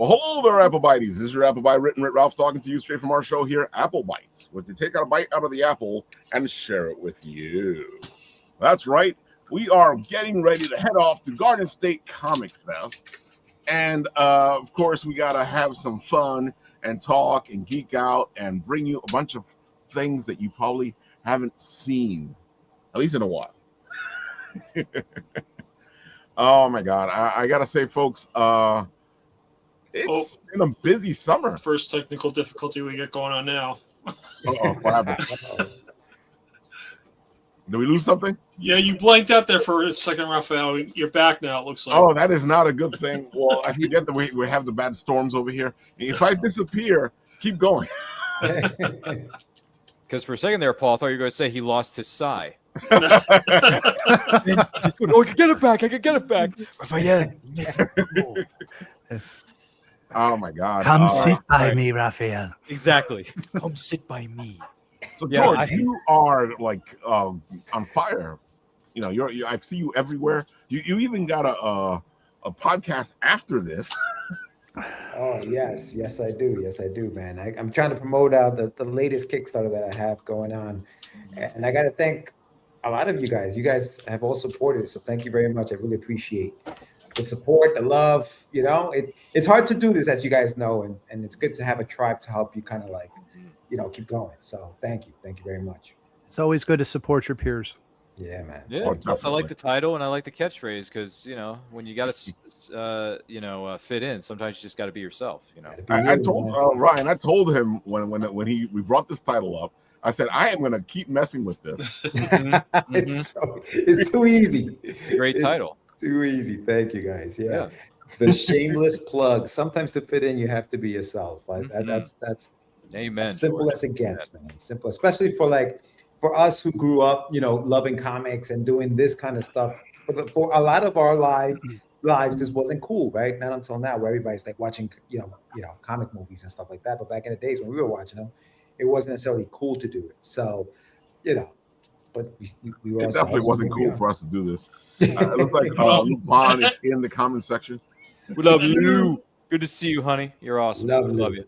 Well, hello there, Apple Bites. This is your Apple Bite Written Ralph talking to you straight from our show here, Apple Bites, where to take out a bite out of the apple and share it with you. That's right. We are getting ready to head off to Garden State Comic Fest. And, of course, we got to have some fun and talk and geek out and bring you a bunch of things that you probably haven't seen, at least in a while. Oh, my God. I got to say, folks, it's been a busy summer. First technical difficulty we get going on now. What happened? Did we lose something? Yeah, you blanked out there for a second, Raphael. You're back now, it looks like. Oh, that is not a good thing. Well, I forget that we have the bad storms over here. And if I disappear, keep going. Because for a second there, Paul, I thought you were going to say he lost his sigh. Oh, I can get it back. I can get it back. Raphael. Yes. Oh, my God. Come sit by me, Raphael. Exactly. Come sit by me. So, George, you are like on fire. You know, I see you everywhere. You even got a podcast after this. Oh, yes, I do, man. I'm trying to promote the latest Kickstarter that I have going on, and I got to thank a lot of you guys. You guys have all supported, so thank you very much. I really appreciate the support, the love. You know, it's hard to do this, as you guys know, and it's good to have a tribe to help you kind of like, you know, keep going. So thank you very much. It's always good to support your peers. Yeah, man. Yeah, I like the title and I like the catchphrase because, you know, when you got to, fit in, sometimes you just got to be yourself. You know, I told Ryan. I told him when we brought this title up. I said I am going to keep messing with this. It's too easy. It's a great title. Too easy. Thank you, guys. Yeah. The shameless plug. Sometimes to fit in, you have to be yourself. Like that's amen. As simple as it gets, man. Simple, especially for us who grew up, you know, loving comics and doing this kind of stuff. For a lot of our lives, this wasn't cool, right? Not until now, where everybody's like watching, you know, comic movies and stuff like that. But back in the days when we were watching them, it wasn't necessarily cool to do it. So, you know, but we were. It definitely wasn't cool for us to do this. It looks like Luke Bond is in the comment section. We love you. Good to see you, honey. You're awesome. Love you.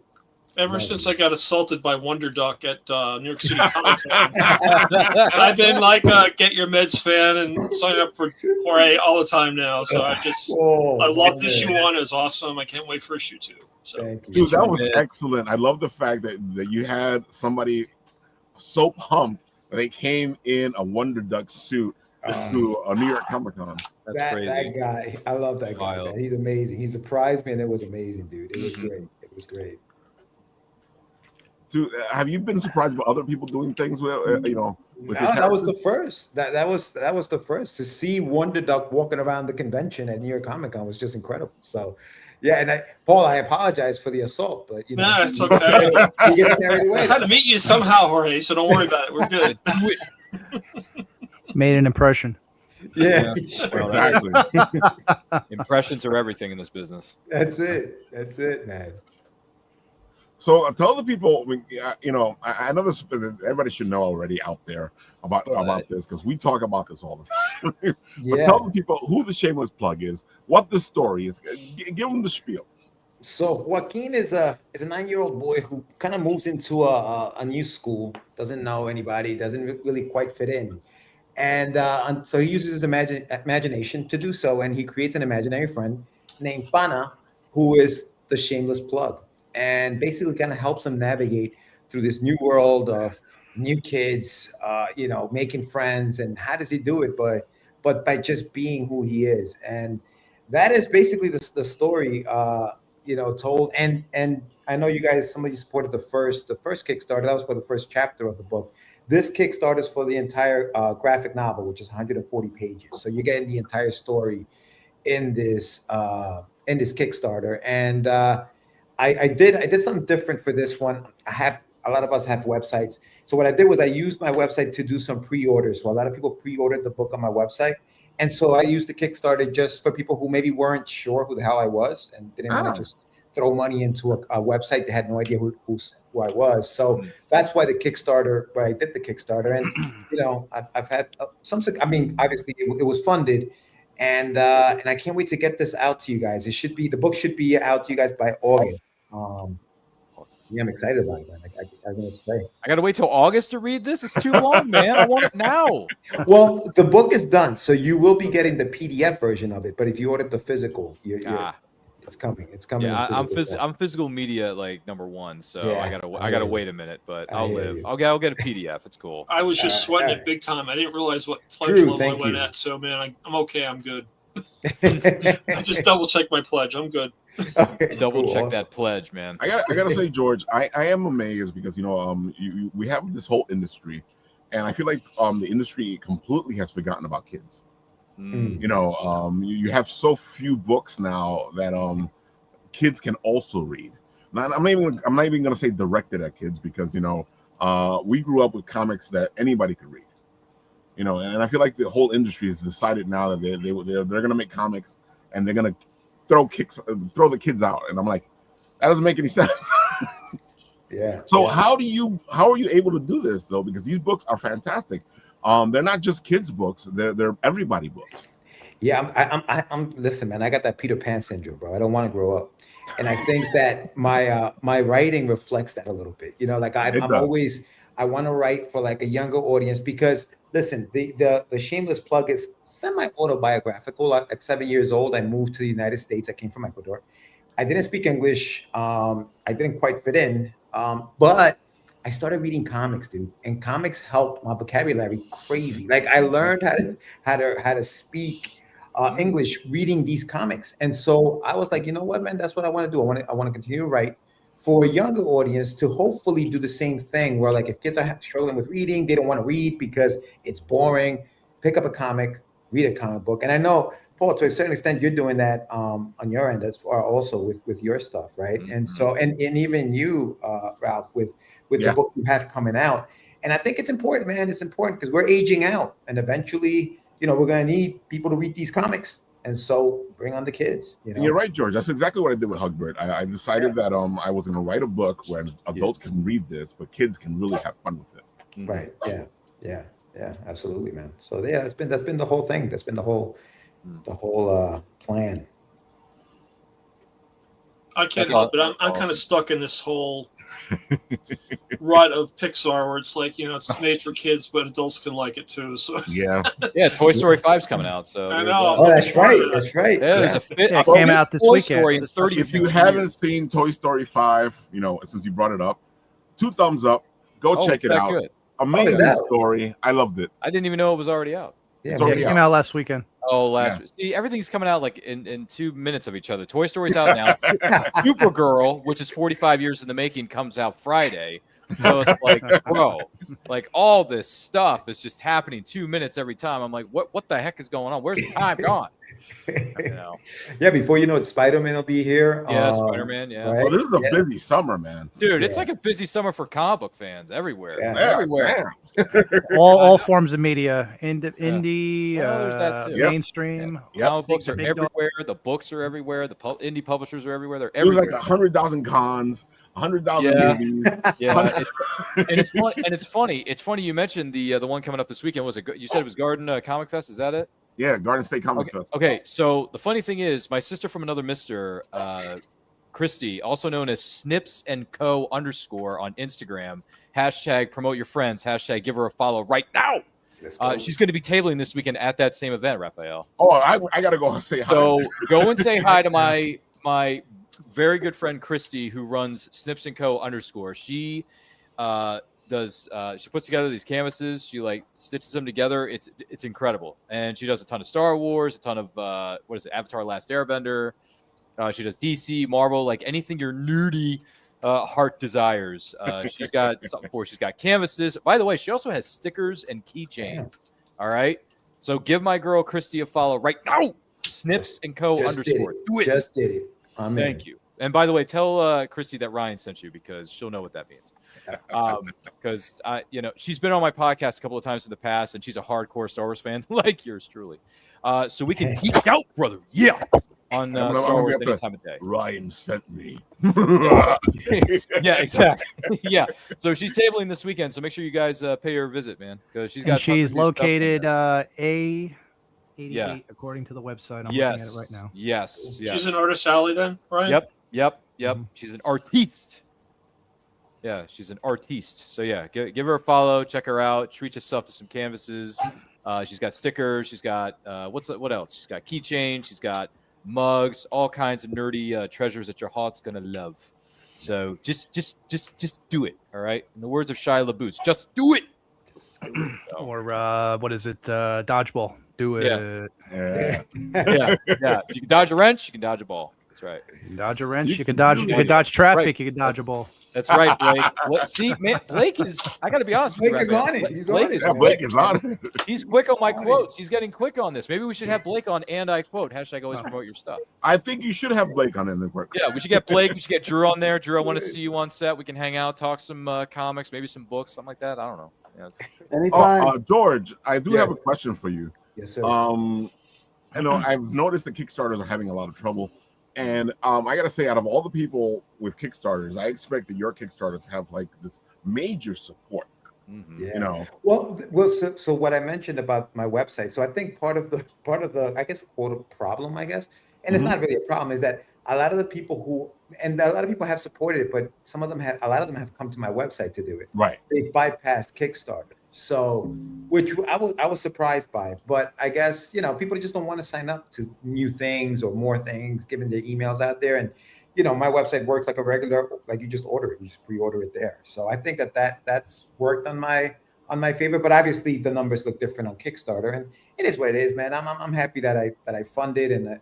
Ever since I got assaulted by Wonder Duck at New York City Comic Con, I've been like a Get Your Meds fan and sign up for Jorge all the time now. So I loved issue 1. It was awesome. I can't wait for issue 2. So, dude, that was excellent. I love the fact that you had somebody so pumped that they came in a Wonder Duck suit to a New York Comic Con. That's crazy. That guy, I love that guy. Man. He's amazing. He surprised me, and it was amazing, dude. It was great. It was great. Dude, have you been surprised by other people doing things with that was the first. That was the first to see Wonder Duck walking around the convention at New York Comic Con was just incredible. So, yeah, and Paul, I apologize for the assault, but you know, it's okay. He gets carried away. I had to meet you somehow, Jorge. So don't worry about it. We're good. Made an impression. Yeah, exactly. Impressions are everything in this business. That's it, man. So tell the people, you know, I know this. Everybody should know already out there about this because we talk about this all the time. But tell the people who the shameless plug is, what the story is. Give them the spiel. So Joaquin is a 9-year-old boy who kind of moves into a new school, doesn't know anybody, doesn't really quite fit in, and so he uses his imagination to do so, and he creates an imaginary friend named Pana, who is the shameless plug. And basically kind of helps him navigate through this new world of new kids, you know, making friends. And how does he do it? But by just being who he is. And that is basically the story, you know, told. And I know you guys, some of you supported the first Kickstarter. That was for the first chapter of the book. This Kickstarter is for the entire graphic novel, which is 140 pages. So you're getting the entire story in this Kickstarter. And I did something different for this one. A lot of us have websites. So what I did was I used my website to do some pre-orders. So a lot of people pre-ordered the book on my website. And so I used the Kickstarter just for people who maybe weren't sure who the hell I was and didn't want to just throw money into a website. They had no idea who I was. So that's why I did the Kickstarter. And, you know, I've had some, I mean, obviously it was funded. and I can't wait to get this out to you guys. The book should be out to you guys by August. Yeah, I'm excited about it, man. I don't know what to say. I gotta wait till August to read this. It's too long, man. I want it now. Well, the book is done, so you will be getting the PDF version of it. But if you ordered the physical, it's coming. It's coming. Yeah, in I'm physical media like #1, so Yeah, I gotta wait a minute, but I'll live. I'll get a PDF. It's cool. I was just sweating all it big time. I didn't realize what pledge True, level I thank went you. at. So man, I'm okay. I'm good. right. I just double checked my pledge. I'm good. Okay, Double cool, check awesome. that pledge, man. I gotta say, George, I am amazed because we have this whole industry, and I feel like the industry completely has forgotten about kids. Mm. You have so few books now that kids can also read. Now, I'm not even gonna say directed at kids because we grew up with comics that anybody could read. And I feel like the whole industry has decided now that they're gonna make comics and they're gonna throw the kids out, and I'm like, that doesn't make any sense. Yeah. So yeah. how are you able to do this though? Because these books are fantastic. They're not just kids books; they're everybody books. Yeah, I'm listen, man. I got that Peter Pan syndrome, bro. I don't want to grow up, and I think that my writing reflects that a little bit. Like It I'm does. always I want to write for like a younger audience because listen, the shameless plug is semi autobiographical. At 7 years old, I moved to the United States. I came from Ecuador. I didn't speak English. I didn't quite fit in, but I started reading comics, dude, and comics helped my vocabulary crazy. Like I learned how to speak English reading these comics, and so I was like, you know what, man, that's what I want to do. I want to continue to write for a younger audience to hopefully do the same thing. Where like if kids are struggling with reading, they don't want to read because it's boring. Pick up a comic, read a comic book, and I know, Paul, to a certain extent, you're doing that on your end as far also with your stuff, right? Mm-hmm. And so, and even you, Ralph, with Yeah. the book you have coming out, and I think it's important, man. It's important because we're aging out, and eventually, we're gonna need people to read these comics, and so bring on the kids. And you're right, George. That's exactly what I did with Hugbird. I decided that I was going to write a book where adults can read this, but kids can really have fun with it. Mm-hmm. Right? Yeah. Absolutely, man. So yeah, that's been the whole thing. That's been the whole plan. I can't help it. I'm kind of stuck in this whole rut of Pixar where it's like, it's made for kids, but adults can like it too. So Yeah. Yeah, Toy Story 5's coming out, so I there's know. Oh, that's right. That's right. Yeah, there's Yeah. a It came out this Toy weekend. Story in 30 If you haven't seen Toy Story 5, since you brought it up, 2 thumbs up. Go check it's it that out. good. Amazing out. story. I loved it. I didn't even know it was already out. Yeah, It's man. Yeah, already it came out last weekend. Oh, last week. See, everything's coming out like in 2 minutes of each other. Toy Story's out now. Supergirl, which is 45 years in the making, comes out Friday. So it's like, bro, like all this stuff is just happening 2 minutes every time. I'm like, what the heck is going on? Where's the time gone? Yeah, before you know it, Spider-Man will be here. Yeah, Spider-Man. Yeah, right? Well, this is a busy summer, man. dude, it's Yeah. like a busy summer for comic book fans everywhere. Yeah. Everywhere. All forms of media, indie, Well, there's that too. mainstream. Yep. Comic books are Big dog. everywhere. The books are everywhere. The indie publishers are everywhere. They're It was everywhere. like 100,000 cons, 100,000 Yeah. movies. Yeah, it's funny. It's funny you mentioned the one coming up this weekend. Was it? You said it was Garden Comic Fest. Is that it? Yeah, Garden State Comic Fest. Okay. So the funny thing is, my sister from another mister, Christy, also known as Snips and Co _ on Instagram. # promote your friends. # give her a follow right now. Let's go. She's going to be tabling this weekend at that same event, Raphael. Oh, I gotta go say hi. So go and say hi to my very good friend Christy, who runs Snips and Co _ She she puts together these canvases. She like stitches them together. It's incredible, and she does a ton of Star Wars, a ton of Avatar: Last Airbender. She does DC, Marvel, like anything your nerdy heart desires. She's got something for. She's got canvases. By the way, she also has stickers and keychains. All right, so give my girl Christy a follow right now. Snips and Co Just _ did it. Do it. Just did it. I'm in. Thank you. And by the way, tell Christy that Ryan sent you because she'll know what that means. Because she's been on my podcast a couple of times in the past, and she's a hardcore Star Wars fan like yours truly. So we can geek out, brother. Yeah, on Star Wars any time of day. Ryan sent me. Yeah, exactly. Yeah. So she's tabling this weekend, so make sure you guys pay her a visit, man, because she's got. And she's located 88 according to the website. I'm yes. looking at it right now. Yes. She's an artist alley then, right? Yep. Mhm. She's an artiste. Yeah, she's an artiste. So yeah, give her a follow, check her out, treat yourself to some canvases. She's got stickers. She's got what else? She's got keychains. She's got mugs, all kinds of nerdy treasures that your heart's gonna love. So just do it. All right. In the words of Shia LaBeouf, just do it. Or what is it? Dodgeball. Do it. Yeah. If you can dodge a wrench, you can dodge a ball. That's right. You can dodge a wrench. You can dodge traffic. Right. You can dodge a ball. That's right, Blake. See, man, Blake is. I got to be honest with Blake you. is right, on man. it. He's Blake on it. is Yeah, Blake is on it. He's quick on my quotes. He's getting quick on this. Maybe we should have Blake on and I quote. Hashtag always promote your stuff. I think you should have Blake on in the work. Yeah, we should get Blake. We should get Drew on there. Drew, I want to see you on set. We can hang out, talk some comics, maybe some books, something like that. I don't know. Yeah, Anytime. George, I do have a question for you. Yes, sir. I know I've noticed that Kickstarters are having a lot of trouble, and I gotta say, out of all the people with Kickstarters, I expected your Kickstarter to have like this major support. Mm-hmm. Yeah. You know, Well, so what I mentioned about my website. So I think part of the I guess quote problem, I guess, and it's not really a problem, is that a lot of the people a lot of people have supported it, but a lot of them have come to my website to do it. right? They bypassed Kickstarter. So, which I was surprised by, but I guess, people just don't want to sign up to new things or more things, given the emails out there. And, my website works like a regular, like you just order it, you just pre-order it there. So I think that's worked on my favor, but obviously the numbers look different on Kickstarter, and it is what it is, man. I'm happy that I funded and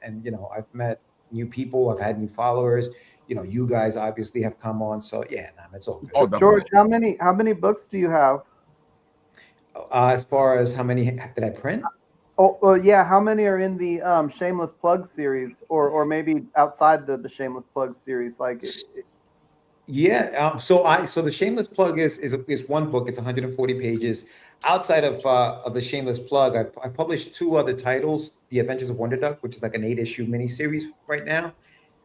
I've met new people, I've had new followers. You guys obviously have come on, so yeah, it's all good. Oh, George, definitely. how many books do you have? As far as how many did I print? Oh, yeah. How many are in the Shameless Plug series, or maybe outside the Shameless Plug series? Like, Yeah. So the Shameless Plug is one book. It's 140 pages. Outside of the Shameless Plug, I published two other titles: The Adventures of Wonder Duck, which is like an 8-issue miniseries right now,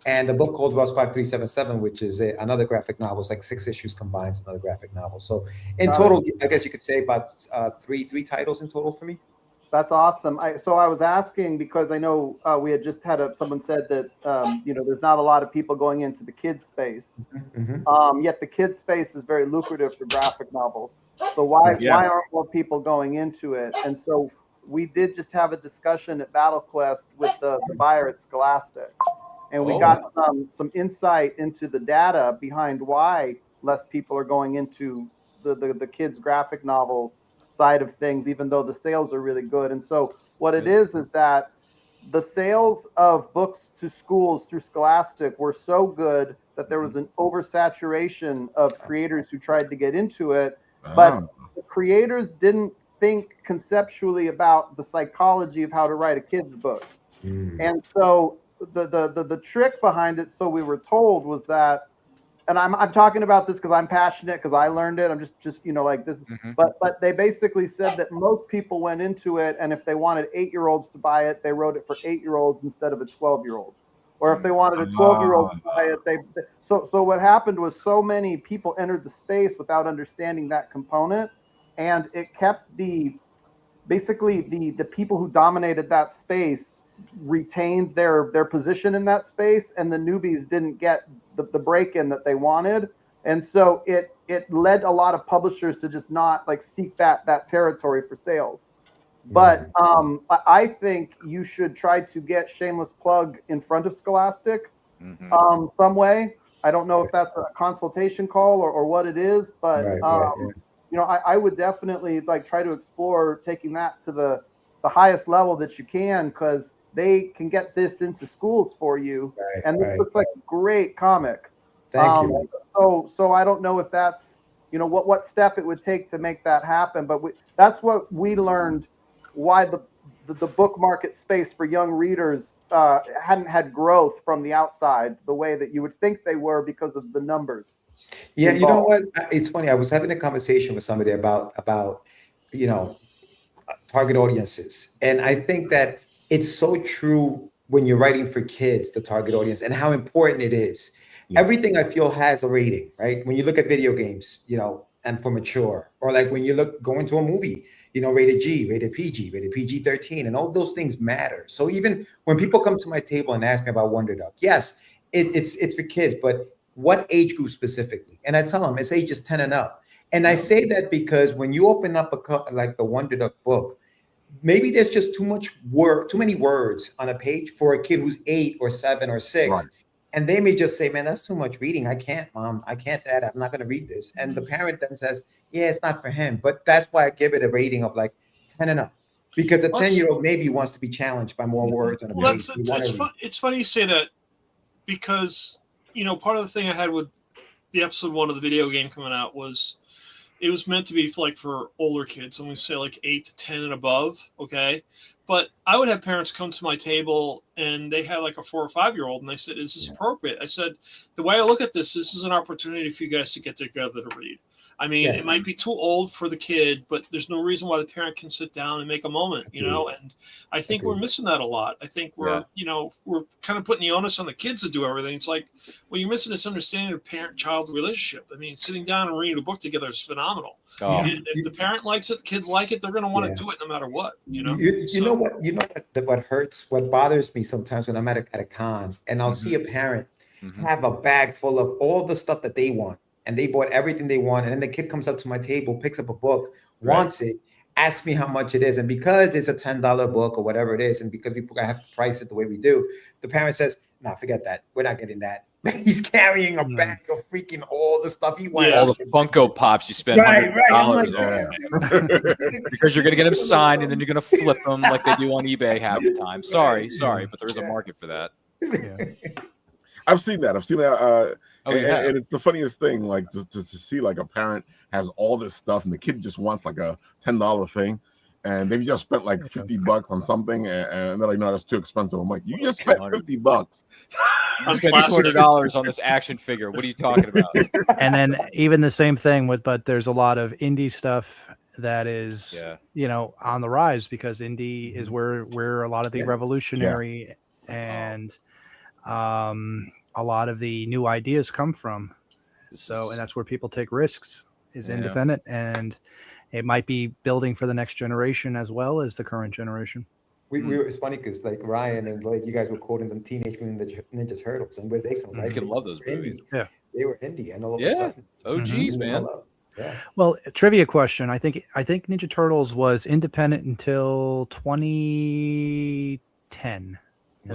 and a book called Ross 5377, which is another graphic novel. It's like 6 issues combined. It's another graphic novel. So in total, I guess you could say about three titles in total for me. that's awesome. So I was asking because I know we had just had someone said that there's not a lot of people going into the kids space. Mm-hmm. Yet the kids space is very lucrative for graphic novels. So why aren't more people going into it? And so we did just have a discussion at BattleQuest with the buyer at Scholastic, and we got some insight into the data behind why less people are going into the kids graphic novel side of things, even though the sales are really good. And so what it is that the sales of books to schools through Scholastic were so good that there was an oversaturation of creators who tried to get into it, but the creators didn't think conceptually about the psychology of how to write a kid's book. And so the trick behind it, so we were told, was that, and I'm talking about this because I'm passionate, because I learned it. I'm just like this. But they basically said that most people went into it, and if they wanted 8-year-olds to buy it, they wrote it for 8-year-olds instead of a 12-year-old. Or if they wanted a 12-year-old to buy it, so what happened was so many people entered the space without understanding that component, and it kept basically the people who dominated that space retained their position in that space, and the newbies didn't get the break-in that they wanted. And so it led a lot of publishers to just not like seek that territory for sales. But I think you should try to get Shameless Plug in front of Scholastic some way. I don't know if that's a consultation call or what it is, but I would definitely like try to explore taking that to the highest level that you can, because they can get this into schools for you. And this looks like a great comic. Thank you. So I don't know if that's, what step it would take to make that happen. But that's what we learned, why the book market space for young readers hadn't had growth from the outside the way that you would think they were because of the numbers. Yeah, you know what? It's funny. I was having a conversation with somebody about target audiences, and I think that it's so true when you're writing for kids, the target audience, and how important it is. Everything I feel has a rating, right? When you look at video games, and for mature. Or like when you go into a movie, rated G, rated PG, rated PG-13, and all those things matter. So even when people come to my table and ask me about Wonder Duck, yes, it's for kids, but what age group specifically? And I tell them it's ages 10 and up. And I say that because when you open up like the Wonder Duck book, maybe there's just too many words on a page for a kid who's 8 or 7 or 6. Right. And they may just say, man, that's too much reading. I can't, Mom. I can't, Dad. I'm not going to read this. And the parent then says, yeah, it's not for him. But that's why I give it a rating of like 10 and up. Because a 10-year-old maybe wants to be challenged by more words on a page. It's funny you say that because, part of the thing I had with the episode 1 of the video game coming out was it was meant to be for older kids. I'm going to say like 8 to 10 and above. Okay. But I would have parents come to my table and they had like a 4 or 5-year-old and I said, is this appropriate? I said, the way I look at this is an opportunity for you guys to get together to read. I mean, it might be too old for the kid, but there's no reason why the parent can sit down and make a moment, and I think we're missing that a lot. I think we're kind of putting the onus on the kids to do everything. It's like, well, you're missing this understanding of parent-child relationship. I mean, sitting down and reading a book together is phenomenal. Oh. If the parent likes it, the kids like it, they're going to want to do it no matter what, You know what hurts, what bothers me sometimes when I'm at a con and I'll see a parent have a bag full of all the stuff that they want. And they bought everything they want. And then the kid comes up to my table, picks up a book, wants it, asks me how much it is. And because it's a $10 book or whatever it is, and because we have to price it the way we do, the parent says, nah, forget that. We're not getting that. He's carrying a bag of freaking all the stuff he wants. All the Funko Pops you spend $100 like, because you're going to get them signed and then you're going to flip them like they do on eBay half the time. Sorry, but there is a market for that. Yeah. I've seen that. And it's the funniest thing, like to see like a parent has all this stuff and the kid just wants like a $10 thing, and they've just spent like $50 on something, and they're like, no, that's too expensive. I'm like, you just spent $50. I spent $200 on this action figure. What are you talking about? And then even the same thing but there's a lot of indie stuff that is on the rise because indie is where a lot of the revolutionary and a lot of the new ideas come from. So, and that's where people take risks is independent, and it might be building for the next generation as well as the current generation. It's funny because like Ryan and Blake, you guys were quoting them Teenage Mutant Ninja Turtles and where they come from. I can love those movies. Yeah, they were indie, and all of a sudden, geez, man. Yeah. Well, trivia question. I think Ninja Turtles was independent until 2010, and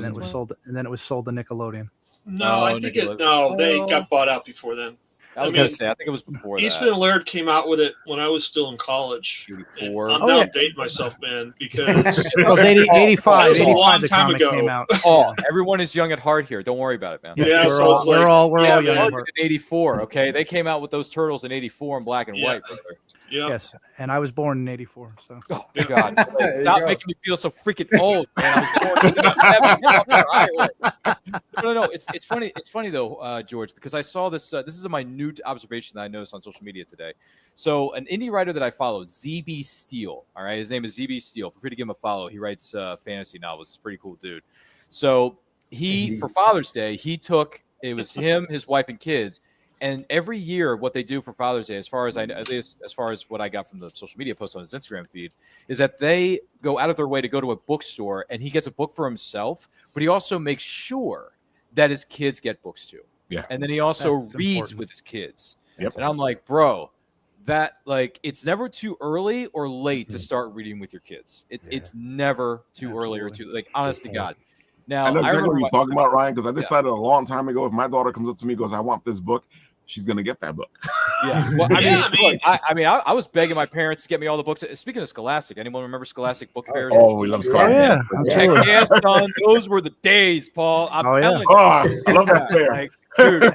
then it was sold. And then it was sold to Nickelodeon. No, I think they got bought out before then. I was going to say, I think it was before Eastman and Laird came out with it when I was still in college. I'm now dating myself, man, because it was 85. That was a long time ago. Came out. Oh, everyone is young at heart here. Don't worry about it, man. Yeah, we're all young at heart. In 84, okay? They came out with those turtles in 84 in black and white. Yeah. Yes, and I was born in 84. So, oh my God, stop making me feel so freaking old, man. I was born No. It's funny. It's funny though, George, because I saw this. This is a minute observation that I noticed on social media today. So, an indie writer that I follow, ZB Steele. All right, his name is ZB Steele. Feel free to give him a follow. He writes fantasy novels. He's a pretty cool dude. So, for Father's Day, it was him, his wife, and kids. And every year, what they do for Father's Day, as far as I know, at least as far as what I got from the social media posts on his Instagram feed, is that they go out of their way to go to a bookstore, and he gets a book for himself, but he also makes sure that his kids get books too. Yeah. And then he also reads with his kids. Yep. And I'm like, bro, it's never too early or late to start reading with your kids. It's never too early or too honest to God. Now, I know exactly what you're talking about, Ryan, because I decided a long time ago, if my daughter comes up to me and goes, I want this book, she's going to get that book. Yeah. Well, I was begging my parents to get me all the books. Speaking of Scholastic, anyone remember Scholastic book fairs? Oh, we love Scholastic. Yeah, absolutely. Yes, son, those were the days, Paul. I'm telling you. Oh, I love that fair. Dude,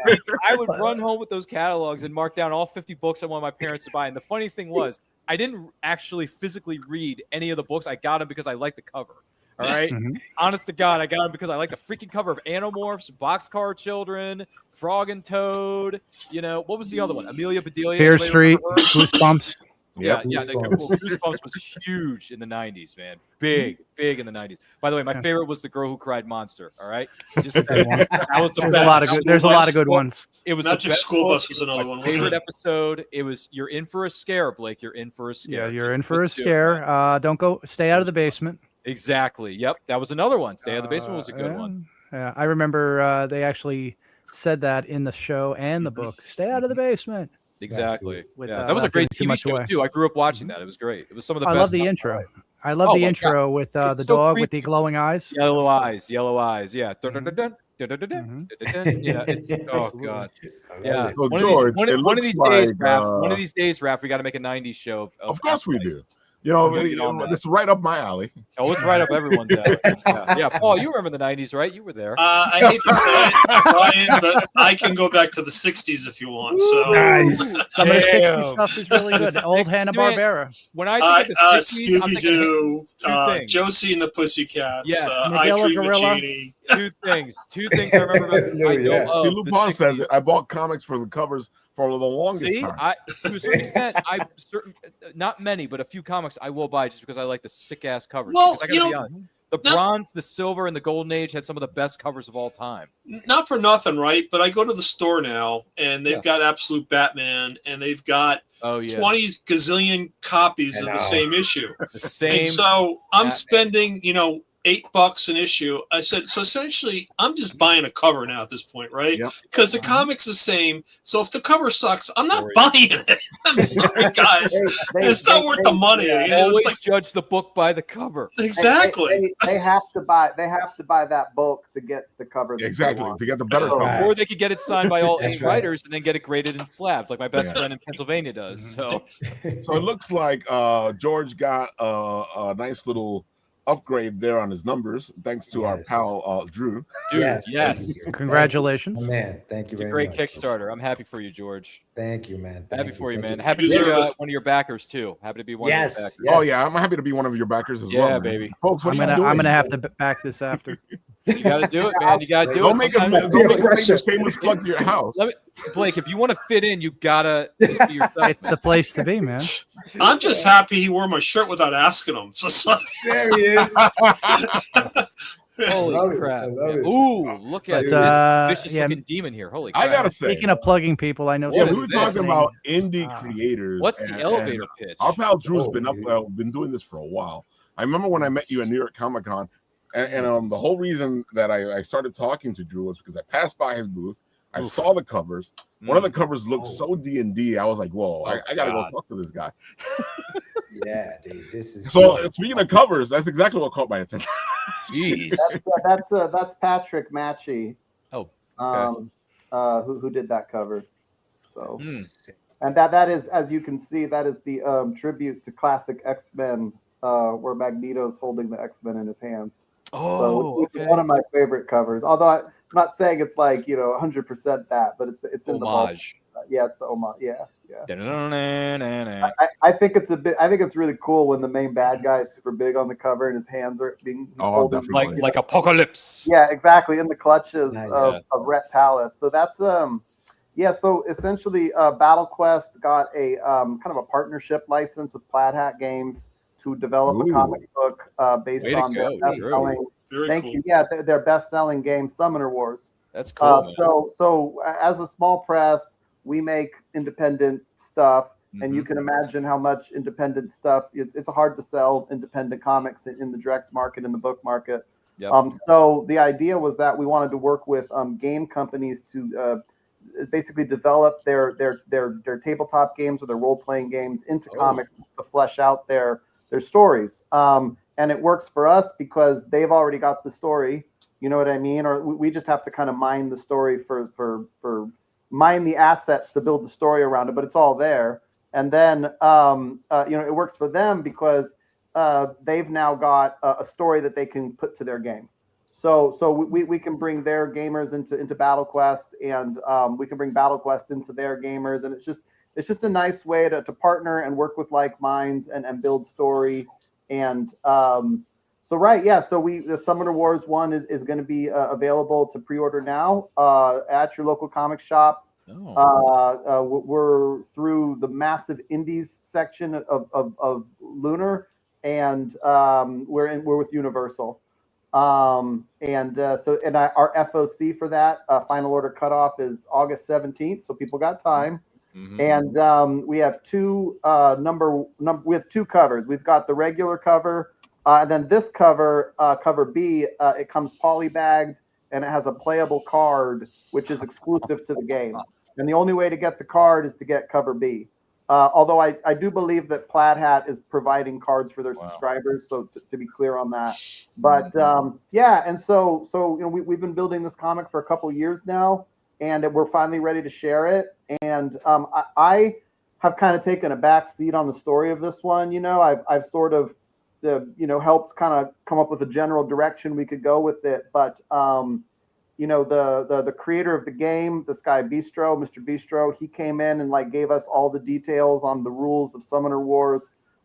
I would run home with those catalogs and mark down all 50 books I wanted my parents to buy. And the funny thing was, I didn't actually physically read any of the books. I got them because I liked the cover. All right. Honest to God, I got them because I like the freaking cover of Animorphs, Boxcar Children, Frog and Toad. What was the other one? Amelia Bedelia. Fear Street, Goosebumps. Yeah, Goosebumps. Goosebumps was huge in the 90s, man. Big in the 90s. By the way, my favorite was The Girl Who Cried Monster, all right? Just Good one. that was the There's best. a lot of good. There's a lot of good ones. It was Magic the best School book. Bus was another one, wasn't Favorite it? episode. It was you're in for a scare, Blake. You're in for a scare. Yeah, you're in Just for a do it, scare. man. Don't go. Stay out of the basement. Exactly. Yep. That was another one. Stay out of the basement was a good one. Yeah, I remember they actually said that in the show and the book. Stay out of the basement. Exactly. With, That was a without great giving too TV much show away. too. I grew up watching that. It was great. It was some of the I best. love the stuff. intro. I love Oh the my intro with the It's so dog with the creepy. glowing eyes. Yellow eyes. Yeah. Yeah. Oh god. Yeah. So, One George, of it these looks days, like, Raph. One of these days, Raph. We got to make a '90s show. Of course we Apple do. Bites. You know, We'll get on that. this is right up my alley. Oh, it's right up everyone's alley. Yeah, Paul, you remember the '90s, right? You were there. I hate to say it, Ryan, but I can go back to the '60s if you want. So Nice. Some of the '60s Damn. stuff is really good. Old Hanna-Barbera. When I think of the '60s, I'm Scooby thinking Doo, two things. Josie and the Pussycats, Yes, I Magilla Dream of Gorilla. Jeannie. two things. Two things I remember about I know Yeah. of See, the Lupin says 60s. that I bought comics for the covers for the longest See, time. to a certain extent, not many, but a few comics I will buy just because I like the sick ass covers. Well, Because I gotta you be know, honest, the not- bronze, the silver, and the golden age had some of the best covers of all time. Not for nothing, right? But I go to the store now, and they've got Absolute Batman, and they've got Oh yeah, 20 gazillion copies of the same issue. the same. And so I'm Batman. spending, $8 an issue. I said, so essentially, I'm just buying a cover now at this point, right? Yep. Because the comic's the same. So if the cover sucks, I'm not buying it. I'm sorry, guys. It's not worth the money. yeah. It's Always like- judge the book by the cover. exactly. They have to buy. They have to buy that book to get the cover. that they Exactly, want. to get the better Oh. cover. Or they could get it signed by all That's 8 right. writers and then get it graded and slabbed, like my best Yeah. friend in Pennsylvania does. So So it looks like George got a nice little upgrade there on his numbers, thanks to our Yes. pal Drew. dude, Yes. yes. Thank you. Congratulations. Oh, man, thank you It's a very great much. Kickstarter. I'm happy for you, George. Thank you, man. Happy Thank for you, thank man. Happy to You be deserve it. one of your backers too. Happy to be one Yes. of your backers. Yes. Oh yeah, I'm happy to be one of your backers as Yeah, well, man. baby. Folks, what I'm are you doing? gonna have to back this after. You got to do it, man. You got to do Don't it. make us Sometimes- don't make us pressure. this famous plug to your house. Let me, Blake, if you want to fit in, you gotta just be yourself. It's the place to be, man. I'm just happy he wore my shirt without asking him. So it's like, There he is. Holy love it. crap! I love man. it. Ooh, look at But, this vicious yeah, looking demon here. Holy I crap! gotta say, Speaking of plugging people, I know. yeah, What we is were this? talking about indie creators. What's the and- elevator and pitch? Our pal Drew's Oh, been dude. been doing this for a while. I remember when I met you at New York Comic Con, and the whole reason that I started talking to Drew was because I passed by his booth. I Oof. saw the covers. One of the covers looked Oh. so D&D. I was like, whoa, I gotta go God. talk to this guy. Yeah, dude, this is So speaking of covers, that's exactly what caught my attention. Jeez. That's Patrick Matchy. Oh, Who did that cover? So, Hmm. and that is, as you can see, that is the tribute to classic X-Men, where Magneto's holding the X-Men in his hands. Oh, So it's okay. one of my favorite covers. Although I'm not saying it's like 100% that, but it's in the ball. Homage. Yeah, it's the homage. Yeah. Da-na-na-na-na-na. I think it's I think it's really cool when the main bad guy is super big on the cover and his hands are being he's Oh, holding definitely. Like Apocalypse. yeah, exactly, in the clutches Nice. of Rhett Talis. So that's yeah. So essentially, Battle Quest got a kind of a partnership license with Plaid Hat Games to develop Ooh. a comic book based Way to on their go, best-selling. very Thank cool. you. Yeah, their best-selling game, Summoner Wars. That's cool. man. So as a small press, we make independent stuff, and you Mhm. can imagine how much independent stuff. It's hard to sell independent comics in the direct market, in the book market. Yep. So the idea was that we wanted to work with game companies to basically develop their tabletop games or their role playing games into Oh. comics to flesh out their stories. And it works for us because they've already got the story. You know what I mean? Or we just have to kind of mine the story for mine the assets to build the story around it, but it's all there. And then it works for them because they've now got a story that they can put to their game. So we can bring their gamers into Battle Quest, and we can bring Battle Quest into their gamers, and it's just a nice way to partner and work with like minds and build story. And so the Summoner Wars 1 is going to be available to pre-order now at your local comic shop. Oh. We're through the massive indies section of Lunar, and we're with Universal. Our FOC for that final order cutoff is August 17th, so people got time. Mm-hmm. And we have two we have two covers. We've got the regular cover, and then this cover, cover B, it comes polybagged, and it has a playable card, which is exclusive to the game. And the only way to get the card is to get cover B. Although I do believe that Plaid Hat is providing cards for their subscribers, so to be clear on that. But yeah, and so we've been building this comic for a couple years now, and we're finally ready to share it. And I have kind of taken a back seat on the story of this one. I've sort of helped kind of come up with a general direction we could go with it, but the creator of the game, this guy Bistro, Mr. Bistro, he came in and gave us all the details on the rules of Summoner Wars.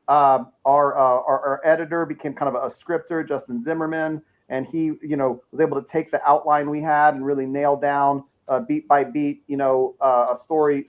Our editor became kind of a scripter, Justin Zimmerman, and he was able to take the outline we had and really nail down beat by beat a story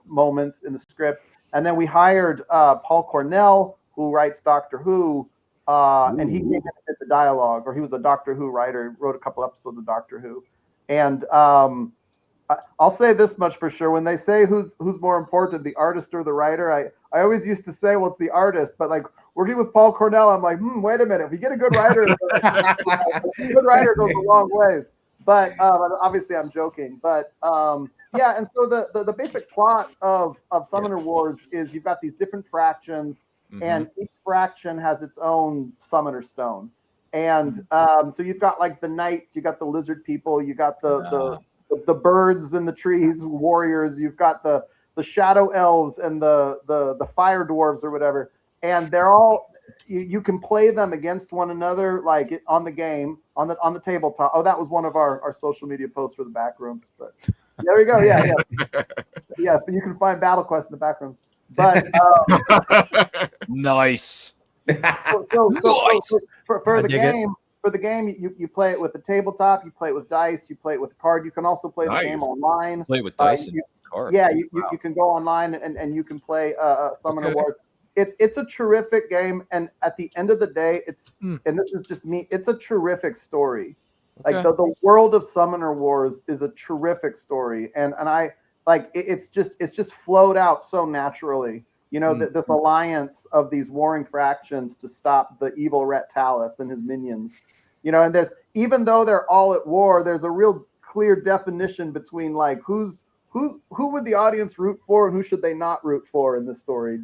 moments in the script. And then we hired Paul Cornell, who writes Doctor Who. And he came in and did the dialogue, or he was a Doctor Who writer, wrote a couple episodes of Doctor Who. And I'll say this much for sure: when they say who's more important, the artist or the writer, I always used to say, well, it's the artist. But working with Paul Cornell, I'm like, wait a minute, if you get a good writer, a good writer goes a long ways. But obviously, I'm joking. But yeah, and so the basic plot of Summoner Wars is you've got these different fractions. Mm-hmm. And each fraction has its own summoner stone. And so you've got the knights, you got the lizard people, you got the birds in the trees, warriors, you've got the shadow elves and the fire dwarves or whatever. And they're all you can play them against one another on the game, on the tabletop. Oh, that was one of our social media posts for the back rooms. But there we go. Yeah. Yeah, but you can find Battle Quest in the back room. But nice. So for the game, you play it with the tabletop, you play it with dice, you play it with a card. You can also play the game online. Play it with dice and cards. Yeah, you can go online and you can play Summoner Wars. It's a terrific game, and at the end of the day, and this is just me, it's a terrific story. The world of Summoner Wars is a terrific story, and I. It's just flowed out so naturally, this alliance of these warring fractions to stop the evil Rhett Talus and his minions, and there's, even though they're all at war, there's a real clear definition between who would the audience root for and who should they not root for in this story,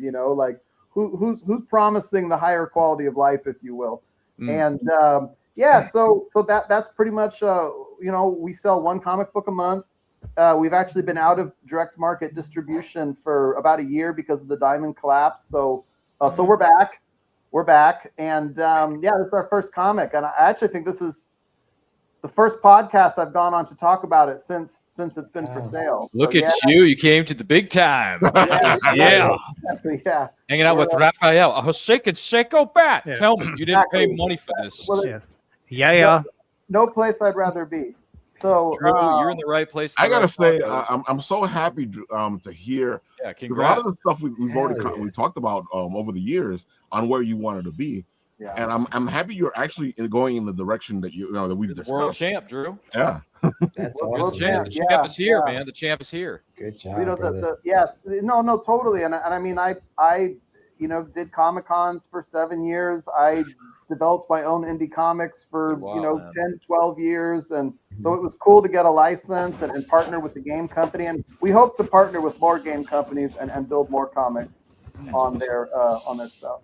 who's promising the higher quality of life, if you will. And yeah, so that's pretty much we sell one comic book a month. We've actually been out of direct market distribution for about a year because of the Diamond collapse. So we're back. And yeah, this is our first comic. And I actually think this is the first podcast I've gone on to talk about it since it's been for sale. Look at you. You came to the big time. Yeah. Hanging out with Raphael. A shaking Seiko bat. Yeah. Tell me, you didn't pay money for this. Well, yeah. No place I'd rather be. So Drew, you're in the right place. I gotta say, I'm so happy to hear. Yeah, congrats. A lot of the stuff we've already we talked about over the years on where you wanted to be, and I'm happy you're actually going in the direction that that we've discussed. World champ, Drew. Yeah, that's awesome. The champ is here, man. The champ is here. Good job. Yes, no, totally. And I mean, I did Comic Cons for 7 years. I developed my own indie comics for 10, 12 years, and so it was cool to get a license and partner with the game company, and we hope to partner with more game companies and build more comics on their stuff.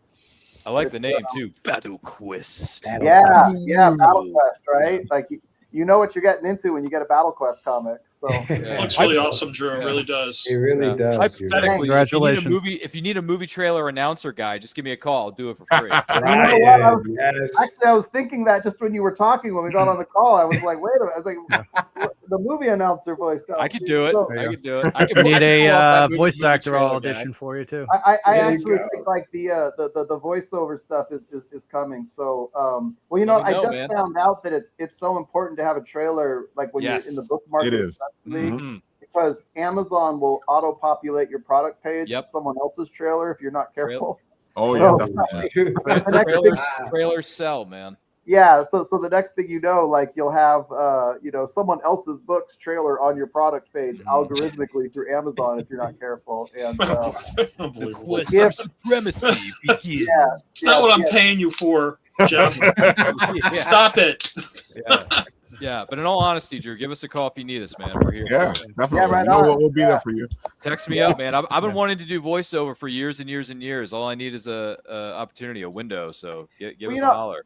I like the name too, Battle Quest. Yeah, Battle Quest, right? You know what you're getting into when you get a Battle Quest comic. So it looks really awesome, Drew. It really does. It really does. Hypothetically, congratulations. If you need a movie trailer announcer guy, just give me a call. I'll do it for free. Right. Yes. Actually, I was thinking that just when you were talking, when we got on the call, I was like, wait a minute. I was like, the movie announcer voice. I could do it. I could do it. I need a voice actor audition for you too. I actually think the voiceover stuff is coming. So I just found out that it's so important to have a trailer when you're in the bookmark. It is. Because because Amazon will auto-populate your product page Yep. with someone else's trailer if you're not careful. Oh So- yeah, Trailers sell, man. Yeah, so the next thing you know, like you'll have someone else's book's trailer on your product page algorithmically through Amazon if you're not careful. And The Unbelievable. quest If- of supremacy begins. yeah, It's not what I'm paying you for, Jeff. Stop it. Yeah, but in all honesty, Drew, give us a call if you need us, man. We're here. yeah, definitely. Yeah, right You know on. what, we'll be there for you. Text me up, man. I've been wanting to do voiceover for years and years and years. All I need is a opportunity, a window. So give us a holler.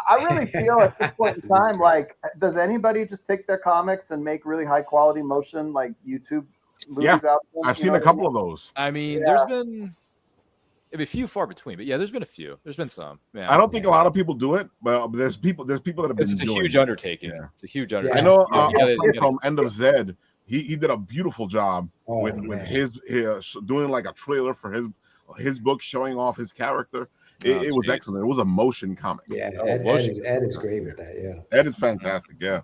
I really feel at this point in time, like, does anybody just take their comics and make really high quality motion like YouTube movies out there? I've seen a couple of those. I mean, there's been a few far between, but yeah, there's been a few. There's been some. Yeah. I don't think a lot of people do it, but there's people that have been It's a doing huge it. undertaking. Yeah. It's a huge undertaking. I know You gotta- from End of Zed, he did a beautiful job with his doing like a trailer for his book, showing off his character. It was excellent. It was a motion comic. Yeah, Ed is great with that. Yeah, Ed is fantastic. Yeah.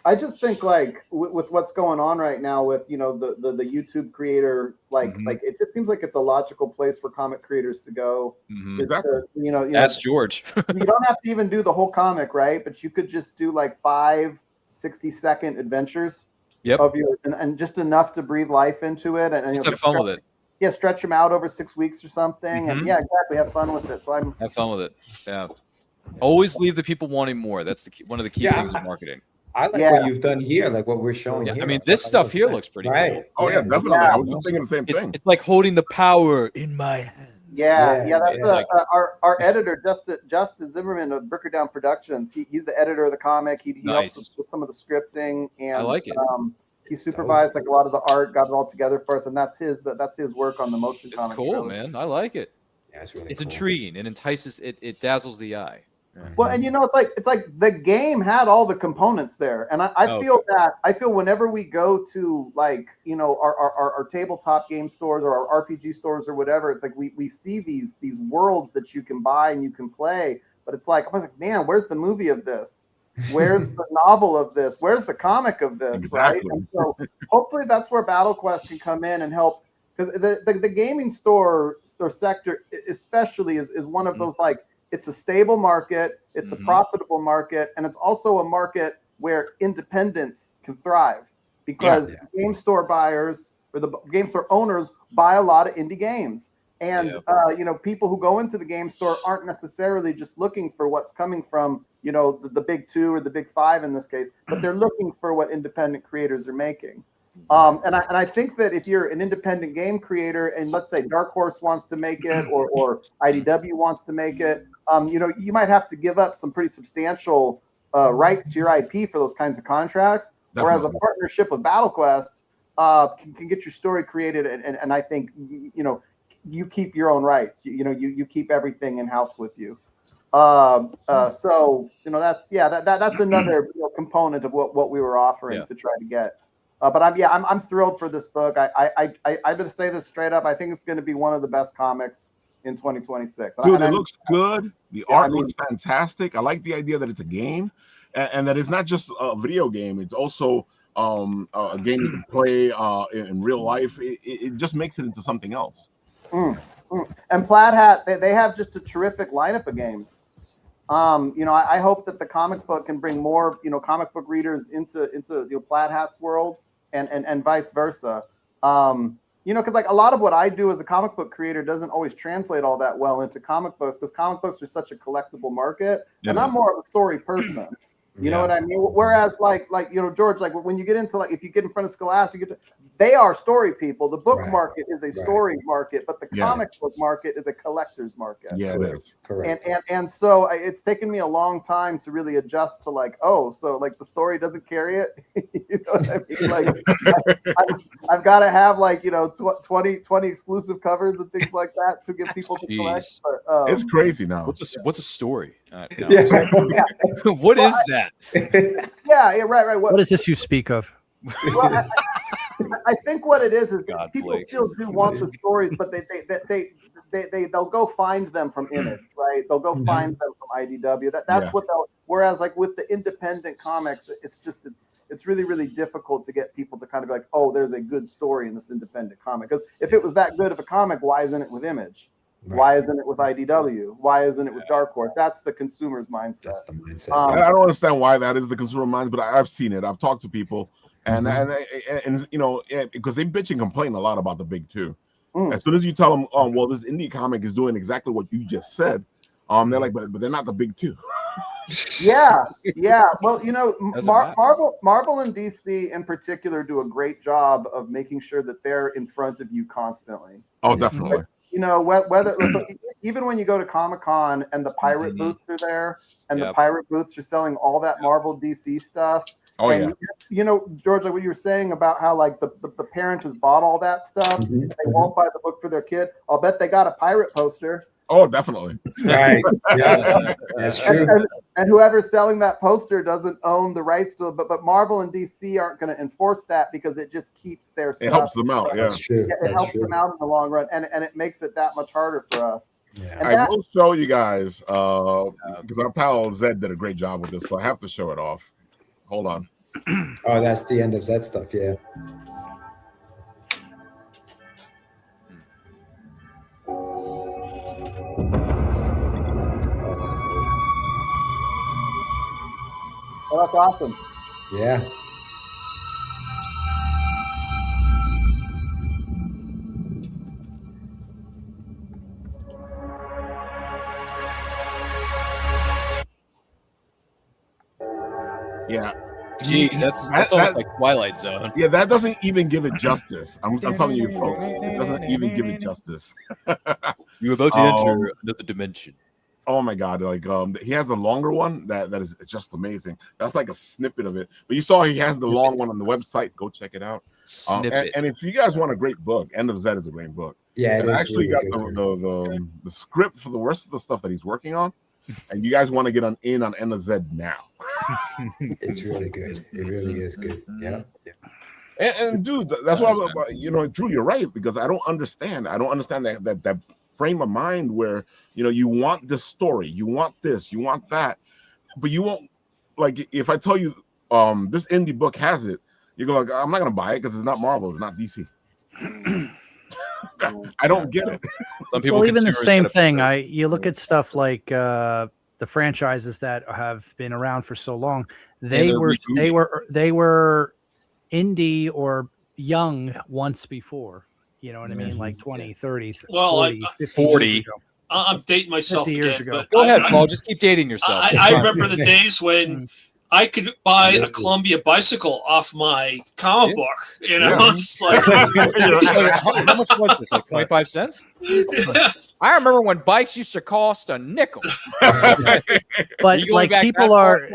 I just think like with what's going on right now with the YouTube creator, like it just seems like it's a logical place for comic creators to go. Exactly. That's George. You don't have to even do the whole comic, right? But you could just do like 5 60-second adventures of your and just enough to breathe life into it and Just have fun with it. Yeah, stretch them out over 6 weeks or something, and yeah, exactly, have fun with it. So have fun with it. Yeah, always leave the people wanting more. That's one of the key things of marketing. I like what you've done here, like what we're showing here. I mean, this stuff here looks pretty cool. Oh yeah, definitely. I was just thinking the same thing. It's like holding the power in my hands. Yeah. That's our editor, Justin Zimmerman of Bricker Down Productions. He's the editor of the comic. He helps us with some of the scripting, and I like it. He supervised like a lot of the art, got it all together for us, and that's his work on the motion comic. Cool, really. man. I like it. Yeah, it's really it's cool. Intriguing. It entices. It dazzles the eye. Well, and it's like the game had all the components there, and I feel whenever we go to like our tabletop game stores or our RPG stores or whatever, it's like we see these worlds that you can buy and you can play, but it's like I'm like, man, where's the movie of this? Where's the novel of this? Where's the comic of this? Exactly. Right? And so hopefully that's where BattleQuest can come in and help, because the gaming store or sector especially is one of those, like, it's a stable market, it's a profitable market, and it's also a market where independents can thrive, because game store buyers or the game store owners buy a lot of indie games. And people who go into the game store aren't necessarily just looking for what's coming from the big 2 or the big 5 in this case, but they're looking for what independent creators are making. And I think that if you're an independent game creator and let's say Dark Horse wants to make it or IDW wants to make it, you might have to give up some pretty substantial rights to your IP for those kinds of contracts. Definitely. Whereas a partnership with BattleQuest can get your story created, and I think you keep your own rights. You keep everything in house with you. So that's another component of what we were offering to try to get. But I'm thrilled for this book. I'm going to say this straight up. I think it's going to be one of the best comics in 2026. Dude, it looks good. The art looks fantastic. I like the idea that it's a game, and that it's not just a video game. It's also a game you can play in real life. It just makes it into something else. And Plaid Hat, they have just a terrific lineup of games. I hope that the comic book can bring more, comic book readers into Plaid Hat's world, and vice versa. Because like a lot of what I do as a comic book creator doesn't always translate all that well into comic books, because comic books are such a collectible market, and I'm more of a story person. You know what I mean? Whereas like George, like when you get into, like, if you get in front of Scholastic, they are story people. The book market is a story market, but the comic book market is a collector's market. Yeah, it is. Correct. And so it's taken me a long time to really adjust to, like, so like the story doesn't carry it. You know what I mean? Like I've got to have 20 exclusive covers and things like that to get people to collect. But, it's crazy now. What's a story? Yeah. What is that? Right. What is this you speak of? Well, I think what it is people Blake. still do want the stories, but they'll go find them from Image, right? They'll go find them from IDW. That's what they'll. Whereas like with the independent comics, it's it's really, really difficult to get people to kind of be like, oh, there's a good story in this independent comic. Because if it was that good of a comic, why isn't it with Image? Right. Why isn't it with IDW? Why isn't it with Dark Horse? That's the consumer's mindset. That's the mindset. I don't understand why that is the consumer mind, but I've seen it. I've talked to people, and you know, because they bitch and complain a lot about the big two. As soon as you tell them, well, this indie comic is doing exactly what you just said, they're like, but they're not the big two. Yeah. Well, you know, Marvel and DC in particular do a great job of making sure that they're in front of you constantly. Oh, definitely. You know, whether even when you go to Comic-Con and the pirate booths are there, and the pirate booths are selling all that Marvel DC stuff. Oh, and you know, George, like what you were saying about how like the parent has bought all that stuff, they won't buy the book for their kid. I'll bet they got a pirate poster. Oh, definitely. Right. Yeah, that's true. And whoever's selling that poster doesn't own the rights to it. But Marvel and DC aren't going to enforce that because it just keeps their stuff. It helps them out. Yeah, that's true. It helps them out in the long run, and it makes it that much harder for us. Yeah. And I will show you guys because our pal Zed did a great job with this, so I have to show it off. Hold on. Oh, that's the end of Zed stuff. Yeah. Oh, that's awesome. Yeah. Yeah. Jeez, that's almost like Twilight Zone. Yeah, that doesn't even give it justice. I'm telling you, folks, it doesn't even give it justice. You're about to enter another dimension. Oh my God! Like he has a longer one that is just amazing. That's like a snippet of it. But you saw he has the long one on the website. Go check it out. And if you guys want a great book, End of Zed is a great book. Yeah, and I actually got the script for the rest of the stuff that he's working on. And you guys want to get in on End of Zed now. It's really good. It really is good. Yeah. And dude, that's why Drew, you're right, because I don't understand that frame of mind where you want this story, you want this, you want that, but you won't. Like if I tell you this indie book has it, you go like, I'm not gonna buy it because it's not Marvel, it's not DC. I don't get it. Some people even the same thing. You look at stuff like the franchises that have been around for so long. They were indie or young once before. You know what I mean? Like 20, 30, 40, 50 I'm dating myself again. But go ahead, Paul. Just keep dating yourself. I remember the days when I could buy a Columbia bicycle off my comic book. It's like, how much was this? Like 25 cents? Yeah. I remember when bikes used to cost a nickel. But like people are,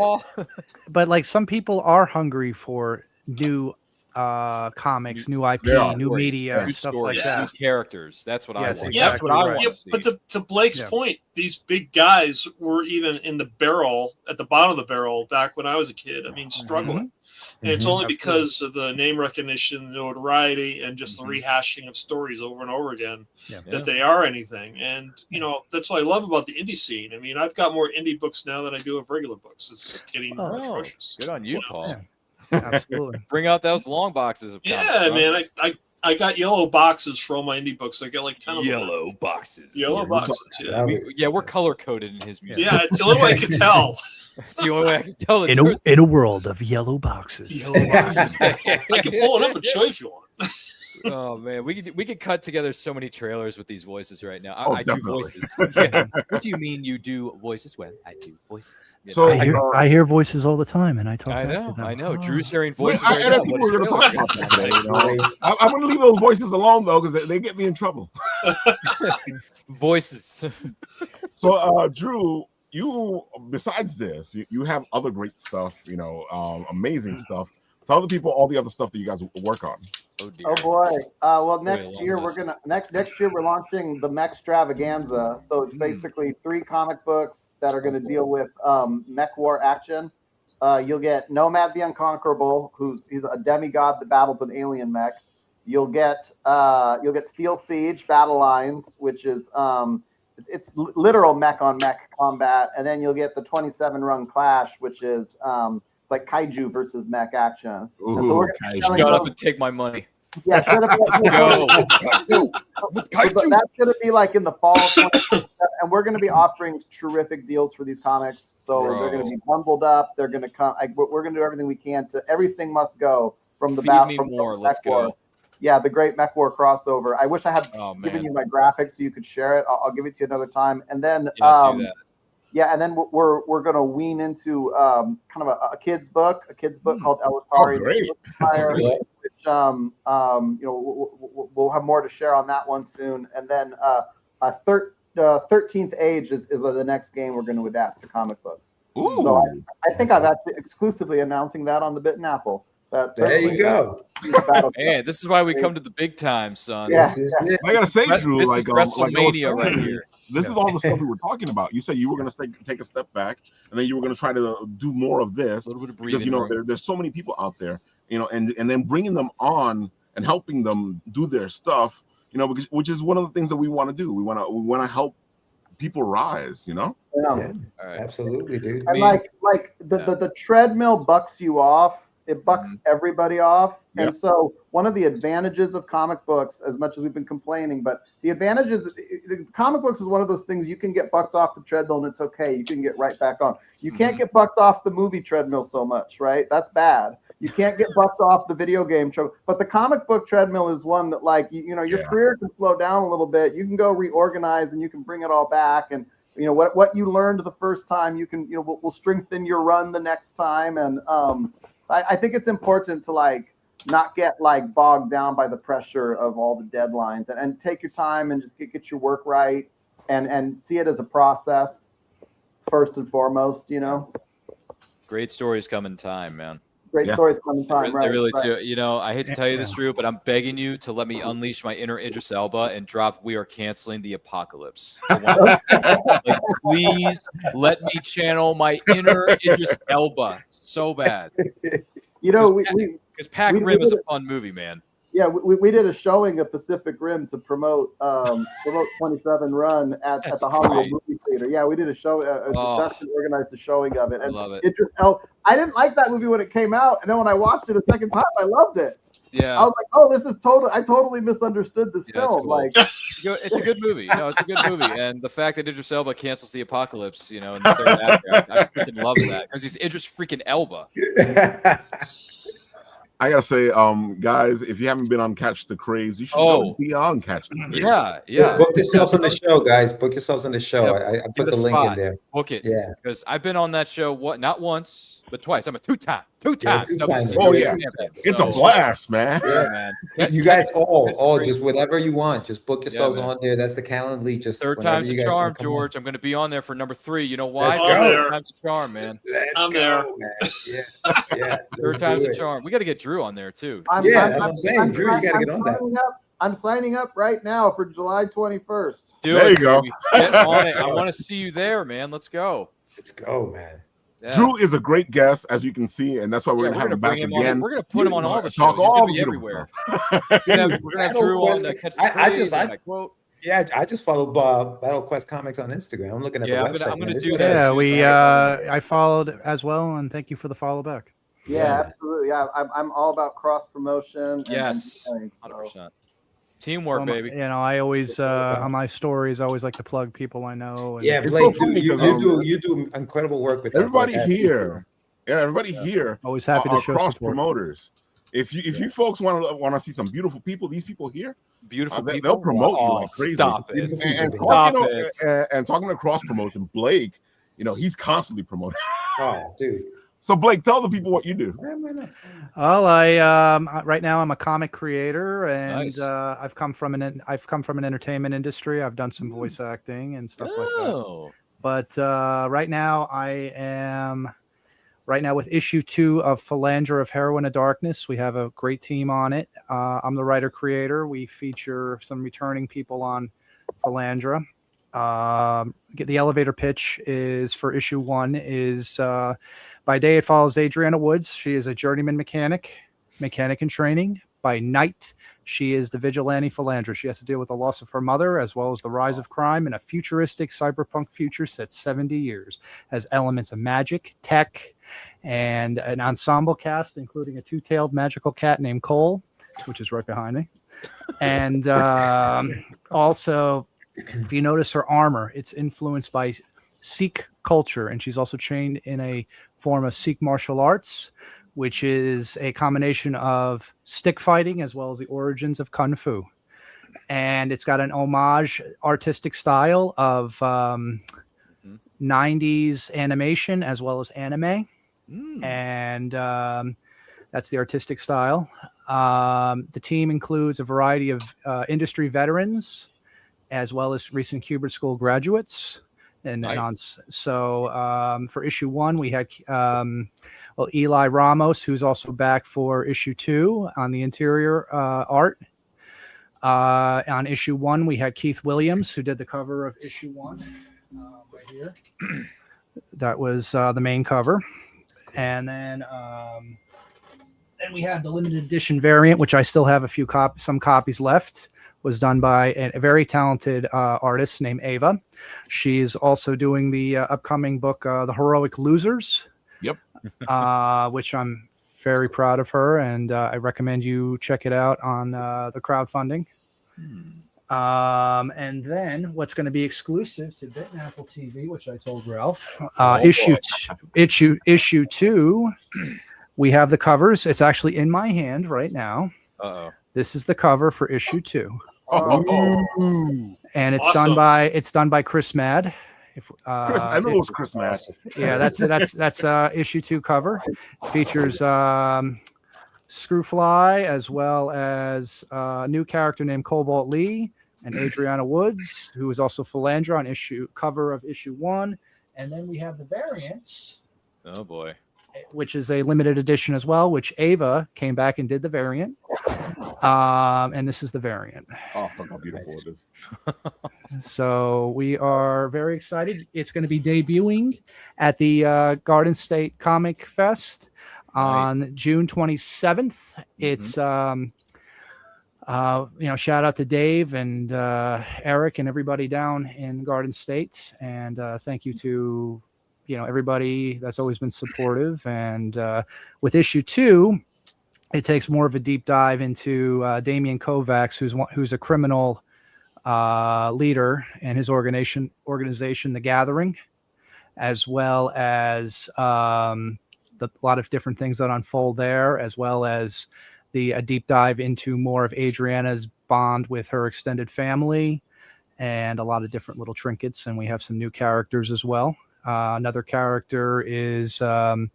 but like some people are hungry for new comics, new IP, new media, stuff like that. New characters. That's what I want. Exactly. That's what I want to see. But to Blake's point, these big guys were even in the barrel, at the bottom of the barrel, back when I was a kid. I mean, struggling. And it's only because of the name recognition, notoriety, and just the rehashing of stories over and over again that they are anything. And, that's what I love about the indie scene. I mean, I've got more indie books now than I do of regular books. It's getting atrocious. Good on you, Paul. Absolutely. Bring out those long boxes of comics. Yeah, man. I got yellow boxes for all my indie books. I got like 10 yellow boxes. Yellow boxes, we're color coded in his music. Yeah, it's the only way I can tell. It's the only way I can tell. In a world of yellow boxes. Yellow boxes. I can pull it up and show you if you want. Oh man, we could cut together so many trailers with these voices right now. I do voices. What do you mean you do voices? Well, I do voices. So I hear voices all the time, and I talk. I know. Drew's hearing voices. I'm going to leave those voices alone though, because they get me in trouble. Voices. So, Drew, you besides this, you have other great stuff. Amazing stuff. Tell the people all the other stuff that you guys work on. Oh boy! Well, next year we're launching the Mechstravaganza. So it's basically 3 comic books that are going to deal with mech war action. You'll get Nomad the Unconquerable, he's a demigod that battles an alien mech. You'll get Steel Siege Battle Lines, which is it's literal mech on mech combat, and then you'll get the 27 rung Clash, which is It's like kaiju versus mech action. Ooh, and so we're Shut up and take my money. Yeah, shut up. Go. But that's going to be like in the fall of 2027, and we're going to be offering terrific deals for these comics. So they're going to be bundled up. They're going to come. We're going to do everything we can to. Everything must go from the Feed me more. Let's go. Yeah, the Great Mech War crossover. I wish I had given you my graphics so you could share it. I'll give it to you another time. And then, do that. yeah, and then we're going to wean into kind of a kid's book called Elitari. Which we'll have more to share on that one soon. And then 13th Age is the next game we're going to adapt to comic books. Ooh. So I think I'm actually exclusively announcing that on the Bitten Apple. There you go. Hey, this is why we come to the big time, son. Yeah. I gotta say, Drew, this like is WrestleMania right here. This is all the stuff we were talking about. You said you were going to take a step back, and then you were going to try to do more of this. A little bit of breathing. Because there's so many people out there, and then bringing them on and helping them do their stuff, which is one of the things that we want to do. We want to help people rise. Yeah. All right. Absolutely, dude. And the treadmill bucks you off. It bucks everybody off. And so one of the advantages of comic books, as much as we've been complaining, but the advantages, comic books is one of those things you can get bucked off the treadmill and it's okay. You can get right back on. You can't get bucked off the movie treadmill so much, right? That's bad. You can't get bucked off the video game treadmill. But the comic book treadmill is one that, like, your career can slow down a little bit. You can go reorganize and you can bring it all back. And what you learned the first time, you can we'll strengthen your run the next time. And I think it's important to not get bogged down by the pressure of all the deadlines and take your time and just get your work right and see it as a process first and foremost. Great stories come in time, man. Great stories come in time, right? They really do. I hate to tell you this, Drew, but I'm begging you to let me unleash my inner Idris Elba and drop "We Are Canceling the Apocalypse." Please let me channel my inner Idris Elba so bad. Because Pac Rim is a fun movie, man. Yeah, we did a showing of Pacific Rim to promote 27 Run at the Hollywood Movie Theater. Yeah, we did a show. Justin organized a showing of it. And love it. I didn't like that movie when it came out, and then when I watched it a second time, I loved it. Yeah, I was like, "Oh, this is total." I totally misunderstood this film. Cool. It's a good movie. No, it's a good movie, and the fact that Idris Elba cancels the apocalypse, in the third act, I freaking love that because he's Idris freaking Elba. I gotta say, guys, if you haven't been on Catch the Craze, you should go be on Catch the Craze. Yeah. Book yourselves on the show, guys. Book yourselves on the show. I put the link in there. Book it. Yeah. Because I've been on that show, not once, but twice. I'm a two-time. Oh, yeah. It's a blast, man. Yeah, man. You guys all just whatever you want. Just book yourselves on there. That's the Calendly. Just third time's a charm, George. I'm going to be on there for number 3. You know why? Third time's a charm, man. I'm there. Yeah. Third time's a charm. We got to get Drew on there, too. I'm saying. Drew, you got to get on that. I'm signing up right now for July 21st. There you go. Get on it. I want to see you there, man. Let's go. Let's go, man. Yeah. Drew is a great guest, as you can see, and that's why we're going to have him back again. We're going to put him on all the shows. He's going to be everywhere. We're going to have Drew on the Catch the Craze. I just follow Battle Quest Comics on Instagram. I'm looking at the website. I'm going to do that. Yeah, I followed as well, and thank you for the follow back. Yeah, absolutely. Yeah, I'm all about cross promotion. Yes, 100%. Teamwork, baby. I always on my stories, I always like to plug people I know. And Blake, you do incredible work with everybody here. Yeah, everybody here. Always happy to show cross support. Promoters. If you folks want to see some beautiful people, these people here, beautiful people, they'll promote you like crazy. Stop it! And talking to cross promotion, Blake, he's constantly promoting. Oh, dude. So Blake, tell the people what you do. Well, I right now I'm a comic creator, and nice. I've come from an entertainment industry. I've done some voice acting and stuff like that. But right now I am with issue 2 of Philandra of Heroine of Darkness. We have a great team on it. I'm the writer creator. We feature some returning people on Philandra. The elevator pitch is for issue 1 is. By day, it follows Adriana Woods. She is a journeyman mechanic in training. By night, She is the vigilante philanderist. She has to deal with the loss of her mother, as well as the rise of crime in a futuristic cyberpunk future set 70 years. Has elements of magic, tech, and an ensemble cast, including a two-tailed magical cat named Cole, which is right behind me. And also, if you notice her armor, it's influenced by Sikh culture, and she's also trained in a form of Sikh martial arts, which is a combination of stick fighting as well as the origins of Kung Fu. And it's got an homage artistic style of 90s animation as well as anime. And that's the artistic style. The team includes a variety of industry veterans as well as recent Hubert School graduates. For issue 1, we had Eli Ramos, who's also back for issue 2 on the interior art. On issue 1, we had Keith Williams, who did the cover of issue 1 right here. That was the main cover. And then we have the limited edition variant, which I still have some copies left. Was done by a very talented artist named Ava. She's also doing the upcoming book, The Heroic Losers. Yep. Which I'm very proud of her, and I recommend you check it out on the crowdfunding. And then what's going to be exclusive to Bitten Apple TV, which I told Ralph, issue 2, we have the covers. It's actually in my hand right now. Uh-oh. This is the cover for issue 2. And it's Awesome. done by Chris Mad. Chris, I know it was Chris Mad. Yeah, that's issue 2 cover. Features Screwfly as well as a new character named Cobalt Lee and Adriana Woods, who is also Philandra on cover of issue 1. And then we have the variants. Oh boy. Which is a limited edition as well, which Ava came back and did the variant. And this is the variant. Oh, look how beautiful it is. So we are very excited. It's going to be debuting at the Garden State Comic Fest on June 27th. It's, shout out to Dave and Eric and everybody down in Garden State. And thank you to everybody that's always been supportive. And with issue 2, it takes more of a deep dive into Damian Kovacs, who's a criminal leader in his organization, The Gathering, as well as a lot of different things that unfold there, as well as a deep dive into more of Adriana's bond with her extended family and a lot of different little trinkets. And we have some new characters as well. Another character is, here,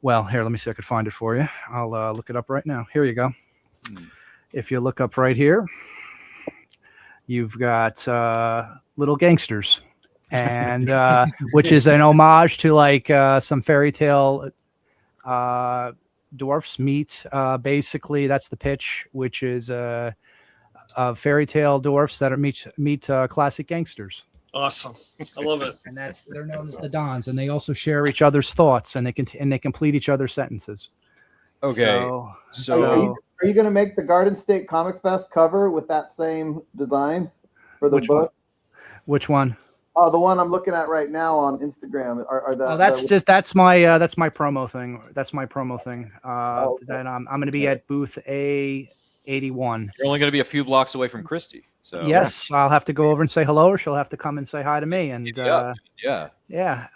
let me see if I could find it for you. I'll look it up right now. Here you go. If you look up right here, you've got Little Gangsters, and which is an homage to like some fairy tale dwarfs meet. Basically, that's the pitch, which is fairy tale dwarfs that meet classic gangsters. Awesome. I love it. And they're known as the Dons, and they also share each other's thoughts, and they complete each other's sentences. Okay. So are you going to make the Garden State Comic Fest cover with that same design for the book? Which one? Oh, the one I'm looking at right now on Instagram. That's my promo thing. That's my promo thing. That I'm going to be at booth A81. You're only going to be a few blocks away from Christy. So yes, I'll have to go over and say hello, or she'll have to come and say hi to me. And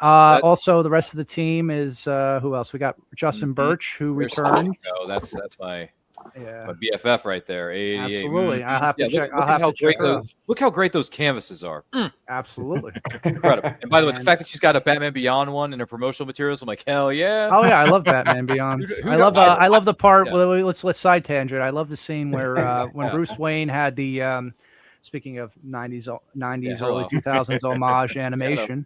also the rest of the team is who else? We got Justin Birch, who returned. Oh, that's my BFF right there. 88. Absolutely. I'll have to check. Look how great those canvases are. Absolutely. Incredible. And by the way, the fact that she's got a Batman Beyond one in her promotional materials, I'm like, hell yeah. Oh yeah, I love Batman Beyond. I love the part. Yeah. Let's side tangent. I love the scene where when Bruce Wayne had the speaking of 90s early 2000s homage animation.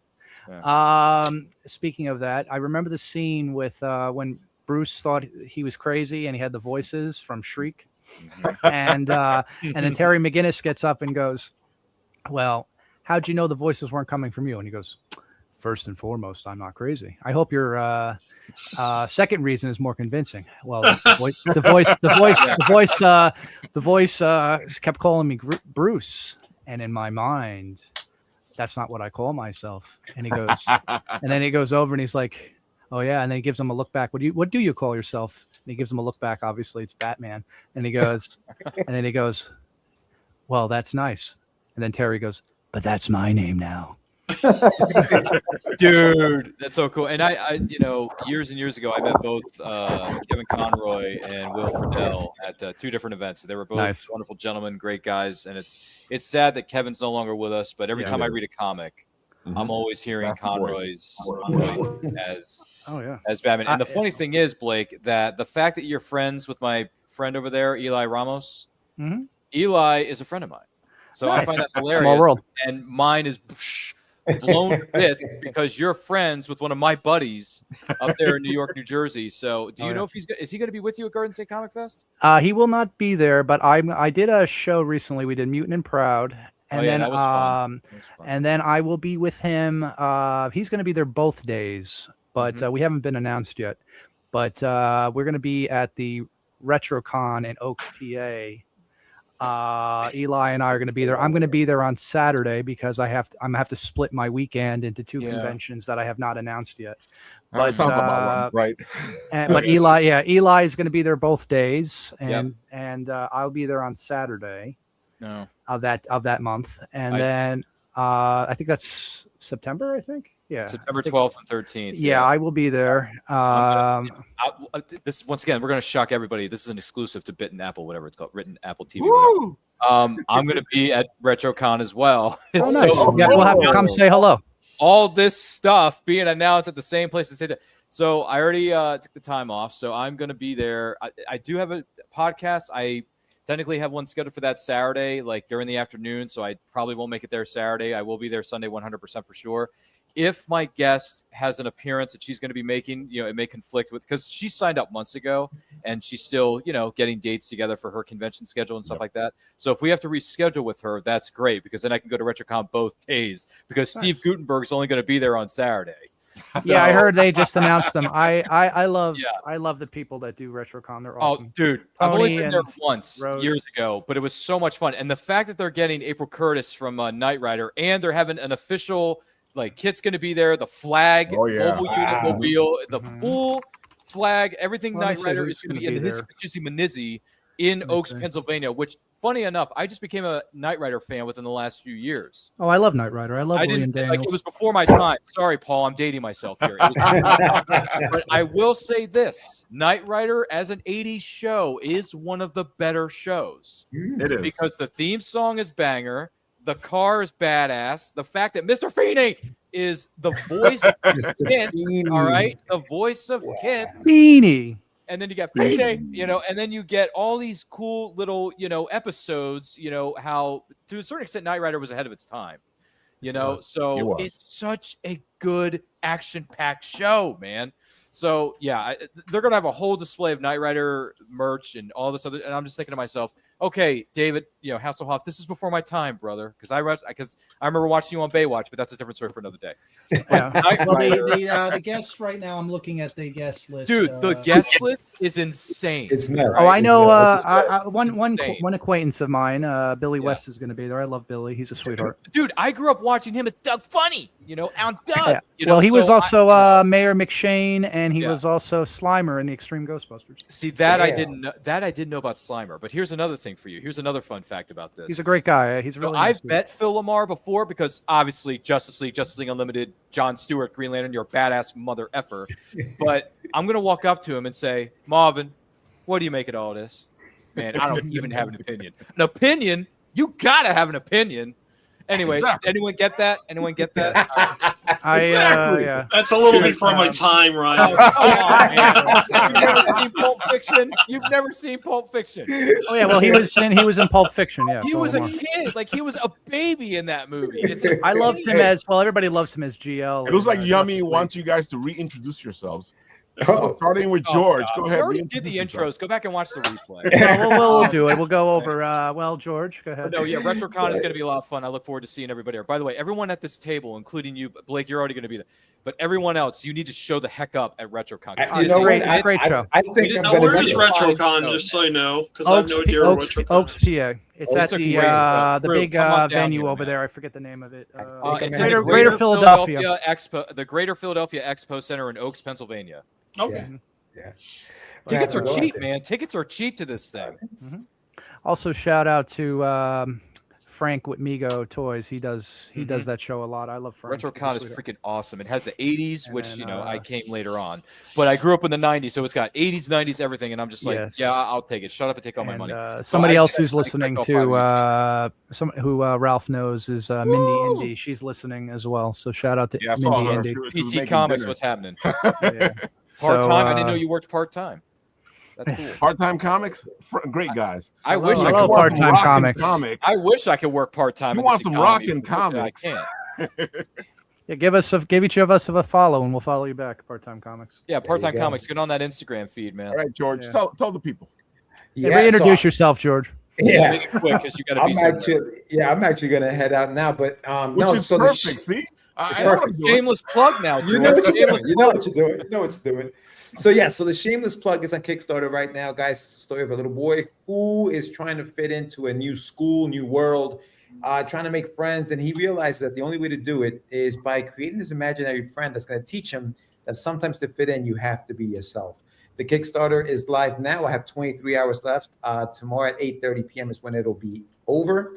Speaking of that, I remember the scene with when Bruce thought he was crazy and he had the voices from Shriek. And then Terry McGinnis gets up and goes, "Well, how'd you know the voices weren't coming from you?" And he goes, first and foremost, I'm not crazy. I hope your second reason is more convincing. Well, the voice kept calling me Bruce, and in my mind, that's not what I call myself. And he goes, and then he goes over and he's like, oh yeah, and then he gives him a look back. What do you call yourself? And he gives him a look back. Obviously, it's Batman. And he goes, and then he goes, well, that's nice. And then Terry goes, but that's my name now. Dude, that's so cool. And I years and years ago, I met both Kevin Conroy and Will Friedle at two different events. They were both wonderful gentlemen, great guys. And it's sad that Kevin's no longer with us. But every time I read a comic, I'm always hearing Conroy's voice as Batman. And the funny thing is, Blake, that the fact that you're friends with my friend over there, Eli Ramos, Eli is a friend of mine. So I find that hilarious. Small world. And mine is blown to bits because you're friends with one of my buddies up there in New York, New Jersey. So do you know if is he going to be with you at Garden State Comic Fest? He will not be there, but I did a show recently. We did Mutant and Proud. And then I will be with him. He's going to be there both days, but we haven't been announced yet. But we're going to be at the RetroCon in Oaks, PA. Eli and I are going to be there. I'm going to be there on Saturday because I'm going to have to split my weekend into two conventions that I have not announced yet. But sounds about right. But Eli is going to be there both days, and I'll be there on Saturday. Of that month, and then I think that's September. I think September 12th and 13th. Yeah, I will be there. This once again, we're going to shock everybody. This is an exclusive to Bitten Apple, whatever it's called, written AppleTV. I'm going to be at RetroCon as well. Oh, nice. We'll have to come say hello. All this stuff being announced at the same place to say that. So I already took the time off, so I'm going to be there. I do have a podcast. I technically have one scheduled for that Saturday, like during the afternoon, so I probably won't make it there Saturday. I will be there Sunday 100% for sure. If my guest has an appearance that she's going to be making, it may conflict with, because she signed up months ago and she's still, getting dates together for her convention schedule and stuff like that. So if we have to reschedule with her, that's great, because then I can go to RetroCon both days, because Steve Gutenberg's only going to be there on Saturday. So, I heard they just announced them. I love the people that do RetroCon. They're awesome. Oh, dude, I've only been there once years ago, but it was so much fun. And the fact that they're getting April Curtis from Knight Rider, and they're having an official, Kit's going to be there, the flag, mobile unit mobile, the full flag, everything Knight Rider is going to be in his Manizzi in Oaks, Pennsylvania, which, funny enough, I just became a Knight Rider fan within the last few years. Oh, I love Knight Rider. I love William Daniels. It was before my time. Sorry, Paul, I'm dating myself here. But I will say this: Knight Rider as an 80s show is one of the better shows. It is. Because the theme song is banger. The car is badass. The fact that Mr. Feeney is the voice of Kent, all right? The voice of Kent. Feeney. And then you get Feeney, and then you get all these cool little, episodes, how to a certain extent Knight Rider was ahead of its time. So it's such a good action-packed show, man. So yeah, they're gonna have a whole display of Knight Rider merch and all this other. And I'm just thinking to myself, okay, David, Hasselhoff, this is before my time, brother. Because I remember watching you on Baywatch, but that's a different story for another day. Yeah. The guests right now, I'm looking at the guest list. Dude, the guest list is insane. It's not. Oh, I know. One acquaintance of mine, Billy West, is going to be there. I love Billy. He's a sweetheart. Dude, I grew up watching him as Doug Funny. On Doug. Yeah. He was also Mayor McShane, and he was also Slimer in the Extreme Ghostbusters. See that I didn't know. That I didn't know about Slimer. But here's another thing for you. Here's another fun fact about this. He's a great guy. He's really. I've met Phil Lamar before, because obviously Justice League Unlimited, John Stewart, Green Lantern, you're a badass mother effer. But I'm gonna walk up to him and say, Marvin, what do you make of all this? Man, I don't even have an opinion. An opinion? You gotta have an opinion. Anyway, anyone get that? That's a little before my time, Ryan. Oh, come on, man. You've never seen Pulp Fiction. Oh yeah, well he was in Pulp Fiction. Yeah, he was a kid, he was a baby in that movie. I loved him as well. Everybody loves him as GL. It was like Yummy wants you guys to reintroduce yourselves. Starting with George. Go We ahead. already did the intros. Go back and watch the replay. We'll do it. We'll go over. George, go ahead. No, yeah, RetroCon is going to be a lot of fun. I look forward to seeing everybody there. By the way, everyone at this table, including you, Blake, you're already going to be there. But everyone else, you need to show the heck up at RetroCon. It's a great show. I think Now, where is RetroCon? Just so I know, because I have no idea where RetroCon Oaks, is. PA. It's at the big venue over there. I forget the name of it. It's Greater in the Philadelphia Expo, the Greater Philadelphia Expo Center in Oaks, Pennsylvania. Okay. Yeah. Tickets are cheap, man. Tickets are cheap to this thing. Also, shout out to Frank with Migo Toys. He does that show a lot. I love Frank. RetroCon is freaking awesome. It has the 80s, which I came later on, but I grew up in the 90s, so it's got 80s, 90s, everything, and I'm just like, yeah, I'll take it. Shut up and take all my money. Somebody else who's listening to who Ralph knows is Mindy Indy. She's listening as well. So shout out to Mindy Indy. PT Comics, what's happening? Yeah. Part-time? I didn't know you worked part-time. That's cool. Part-time comics, great guys. I wish I love part-time comics. I wish I could work part-time. You want some rockin' comics? I can't. Yeah, give each of us a follow, and we'll follow you back. Part-time comics. Yeah, part-time comics. Get on that Instagram feed, man. All right, George. Yeah. Tell the people. Reintroduce yourself, George. Yeah, make it quick because you got to be. I'm actually gonna head out now, but which is perfect. See, shameless plug now. You know what you're doing. You know what you're doing. So the shameless plug is on Kickstarter right now, guys. It's the story of a little boy who is trying to fit into a new school, new world, trying to make friends, and he realizes that the only way to do it is by creating this imaginary friend that's going to teach him that sometimes to fit in, you have to be yourself. The Kickstarter is live now. I have 23 hours left. Tomorrow at 8:30 p.m. is when it'll be over.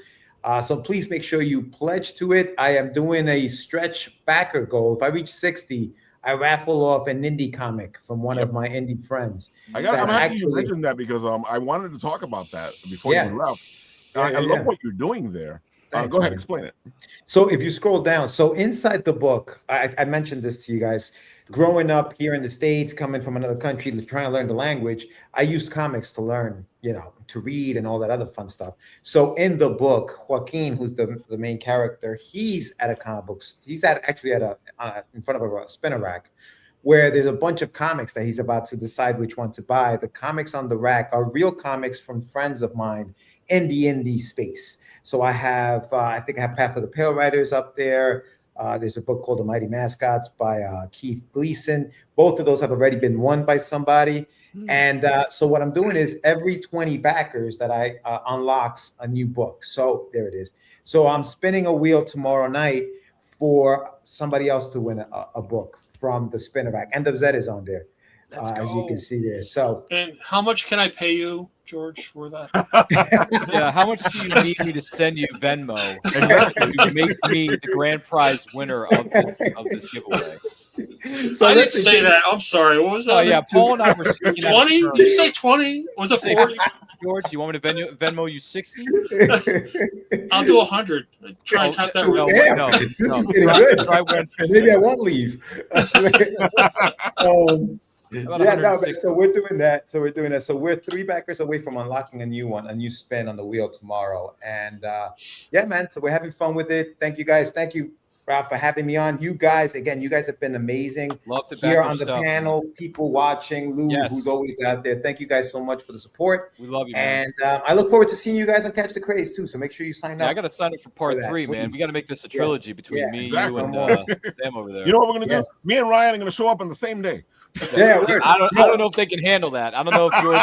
So please make sure you pledge to it. I am doing a stretch backer goal. If I reach 60, I raffle off an indie comic from one of my indie friends. I'm happy you mentioned that because I wanted to talk about that before you left. I love what you're doing there. Go ahead, explain it. So if you scroll down, so inside the book, I mentioned this to you guys. Growing up here in the States, coming from another country, trying to learn the language, I used comics to learn, to read and all that other fun stuff. So in the book, Joaquin, who's the main character, he's at a comic books. He's actually in front of a spinner rack where there's a bunch of comics that he's about to decide which one to buy. The comics on the rack are real comics from friends of mine in the indie space. So I have, I think I have Path of the Pale Riders up there. There's a book called The Mighty Mascots by Keith Gleason. Both of those have already been won by somebody. And so what I'm doing is every 20 backers that I unlocks a new book. So there it is. So I'm spinning a wheel tomorrow night for somebody else to win a book from the spinner rack. End of Z is on there, as you can see there. So, and how much can I pay you, George, for that? Yeah, how much do you need me to send you Venmo to make me the grand prize winner of this giveaway? So I didn't say that. I'm sorry. What was that? Oh yeah, Paul and I were speaking. 20? Did you say 20? Was it 40? George, you want me to Venmo you 60? I'll do 100. Try and type that no, right. No, this is getting good. Maybe I won't leave. So we're doing that. So we're 3 backers away from unlocking a new spin on the wheel tomorrow. And man, so we're having fun with it. Thank you guys. Thank you, Ralph, for having me on. You guys have been amazing. Love to here on the panel, people watching, Lou, who's always out there. Thank you guys so much for the support. We love you, man. And I look forward to seeing you guys on Catch the Craze too. So make sure you sign up. I got to sign up for part 3, man. We got to make this a trilogy between me, you, and Sam over there. You know what we're gonna do? Me and Ryan are gonna show up on the same day. Yeah, I don't know if they can handle that. I don't know if George.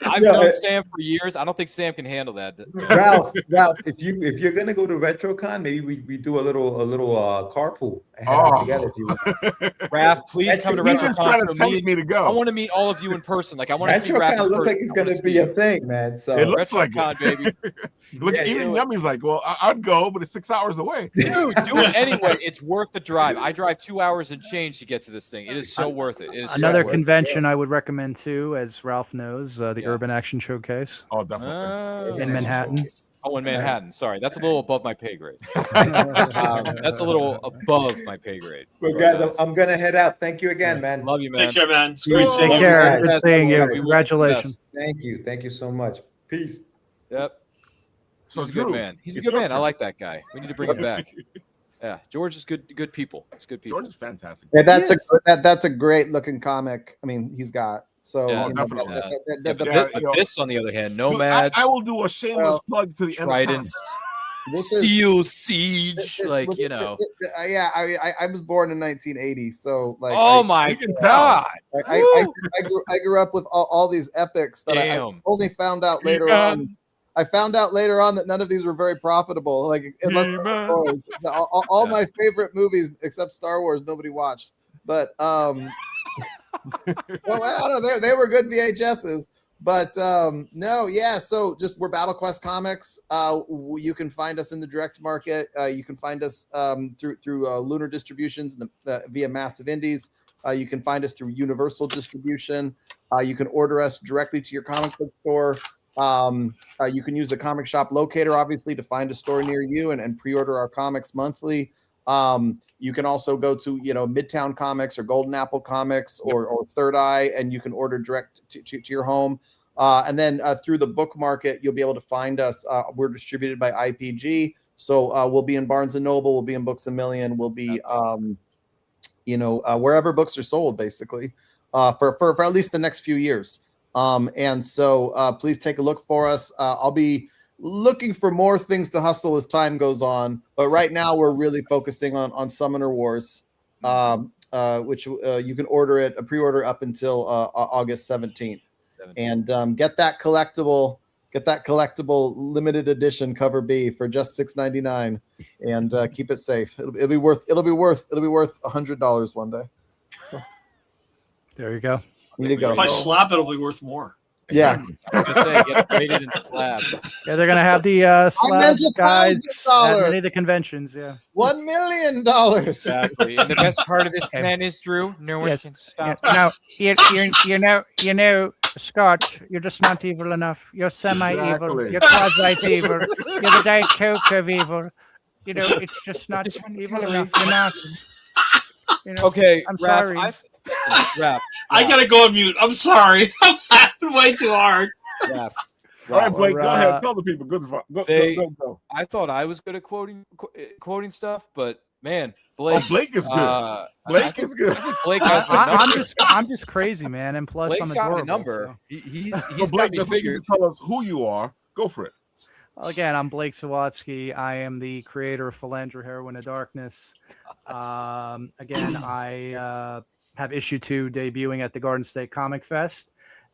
I've known Sam for years. I don't think Sam can handle that. Ralph, if you're gonna go to RetroCon, maybe we do a little carpool and head out together. If you want. Ralph, please come to RetroCon. He's just trying to tempt me to go. I want to meet all of you in person. Like I want to see Ralph. RetroCon looks like it's gonna be a thing, man. So it looks like it, baby. Look, even Yummy's like, well, I'd go, but it's 6 hours away. Dude, do it anyway. It's worth the drive. I drive 2 hours and change to get to this thing. It is so worth it. Another convention I would recommend too, as Ralph knows, the Urban Action Showcase. Oh, definitely. In Manhattan. Oh, in Manhattan. Sorry, that's a little above my pay grade. That's a little above my pay grade. Well, guys, I'm gonna head out. Thank you again, man. Love you, man. Take care, man. Take care. Good seeing you. Congratulations. Thank you. Thank you so much. Peace. Yep. So He's a good man. He's a good man. I like that guy. We need to bring him back. Yeah, George is good people. It's good people. George is fantastic. Yeah, that's a great looking comic. I mean, he's got so Yeah, definitely. But this, on the other hand, Nomads. I will do a shameless plug to the Tridents, This is Steel Siege, I was born in 1980, so like. Oh my God! I grew up with all these epics that I only found out later on. I found out later on that none of these were very profitable. Like unless boys, all my favorite movies except Star Wars, nobody watched. But well, I don't know. They were good VHSs. But no, yeah. So just we're Battle Quest Comics. You can find us in the direct market. You can find us through Lunar Distributions via Massive Indies. You can find us through Universal Distribution. You can order us directly to your comic book store. You can use the comic shop locator, obviously, to find a store near you and pre-order our comics monthly. You can also go to Midtown Comics or Golden Apple Comics or Third Eye, and you can order direct to your home. And then through the book market, you'll be able to find us. We're distributed by IPG, so we'll be in Barnes and Noble, we'll be in Books A Million, we'll be wherever books are sold, basically, for at least the next few years. And so please take a look for us. I'll be looking for more things to hustle as time goes on, but right now we're really focusing on Summoner Wars, which you can order it a pre-order up until August 17th. And get that collectible limited edition cover B for just $6.99, and keep it safe. It'll be worth $100 one day. So, there you go. If I slap it, it'll be worth more. Yeah. I'm gonna say, get graded in the slab. Yeah, they're gonna have the slab guys at many of the conventions. Yeah, $1 million. Exactly. And the best part of this plan is, Drew, no one can stop. No, you know, Scott, you're just not evil enough. You're semi-evil. Exactly. You're quasi-evil. You're the Diet Coke of evil. You know, it's just not evil enough. You're not. Okay, I'm sorry. Raph, I gotta go on mute. I'm sorry. I'm laughing way too hard. Raph. All right, Blake, go ahead. Tell the people. Go. I thought I was good at quoting stuff, but man, Blake. Blake is good. Blake is good. Blake has the number. I'm just crazy, man. And plus, Blake's I'm got adorable. the number. So. He's Blake, got me figured. tell us who you are. Go for it. Well, again, I'm Blake Sawatsky. I am the creator of Philandra, Heroine of Darkness. Again, I have issue 2 debuting at the Garden State Comic Fest.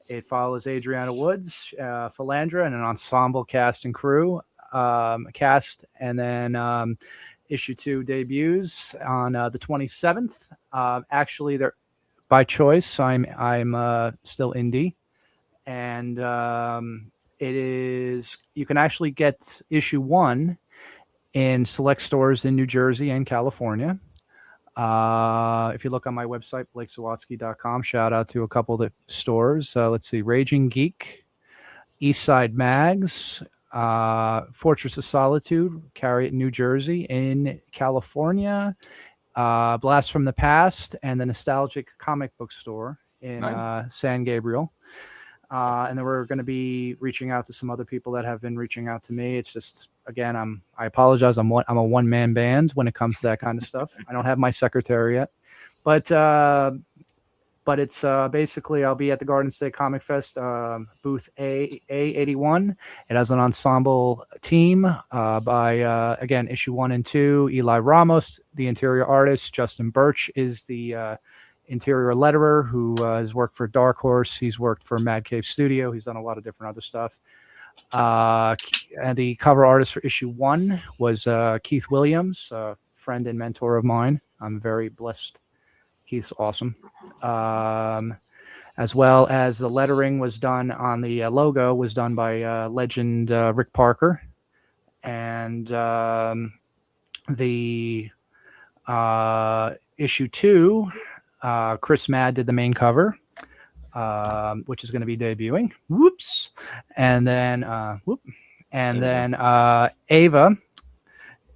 It follows Adriana Woods, Philandra, and an ensemble cast and crew and then issue 2 debuts on the 27th. Actually, they're by choice. I'm still indie, and it is. You can actually get issue 1 in select stores in New Jersey and California. If you look on my website, blakesawatsky.com, shout out to a couple of the stores. Let's see, Raging Geek, Eastside Mags, Fortress of Solitude, carry it in New Jersey, in California, Blast from the Past, and the Nostalgic Comic Book Store in San Gabriel. And then we're going to be reaching out to some other people that have been reaching out to me. It's just, again, I apologize. I'm a one-man band when it comes to that kind of stuff. I don't have my secretary yet, but it's basically I'll be at the Garden State Comic Fest, booth A81. It has an ensemble team by again, issue 1 and 2. Eli Ramos, the interior artist. Justin Birch is the interior letterer who has worked for Dark Horse. He's worked for Mad Cave Studio. He's done a lot of different other stuff. And the cover artist for issue 1 was Keith Williams, a friend and mentor of mine. I'm very blessed. Keith's awesome. As well as the lettering was done on the logo was done by legend Rick Parker. And the issue 2, Chris Madd did the main cover, which is going to be debuting. Whoops. And then Ava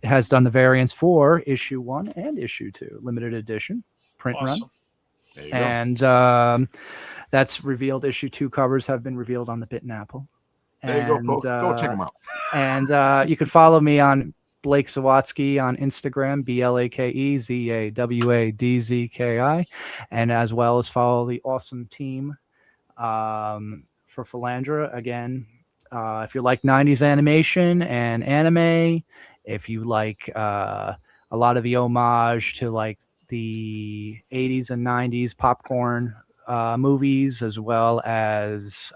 has done the variants for issue 1 and issue 2, limited edition print run. And that's revealed. Issue 2 covers have been revealed on the Bitten Apple. There you go, folks. Go check them out. And you can follow me on Blake Zawadsky on Instagram, BlakeZawadzki, and as well as follow the awesome team for Philandra. Again, if you like 90s animation and anime, if you like a lot of the homage to like the 80s and 90s popcorn movies, as well as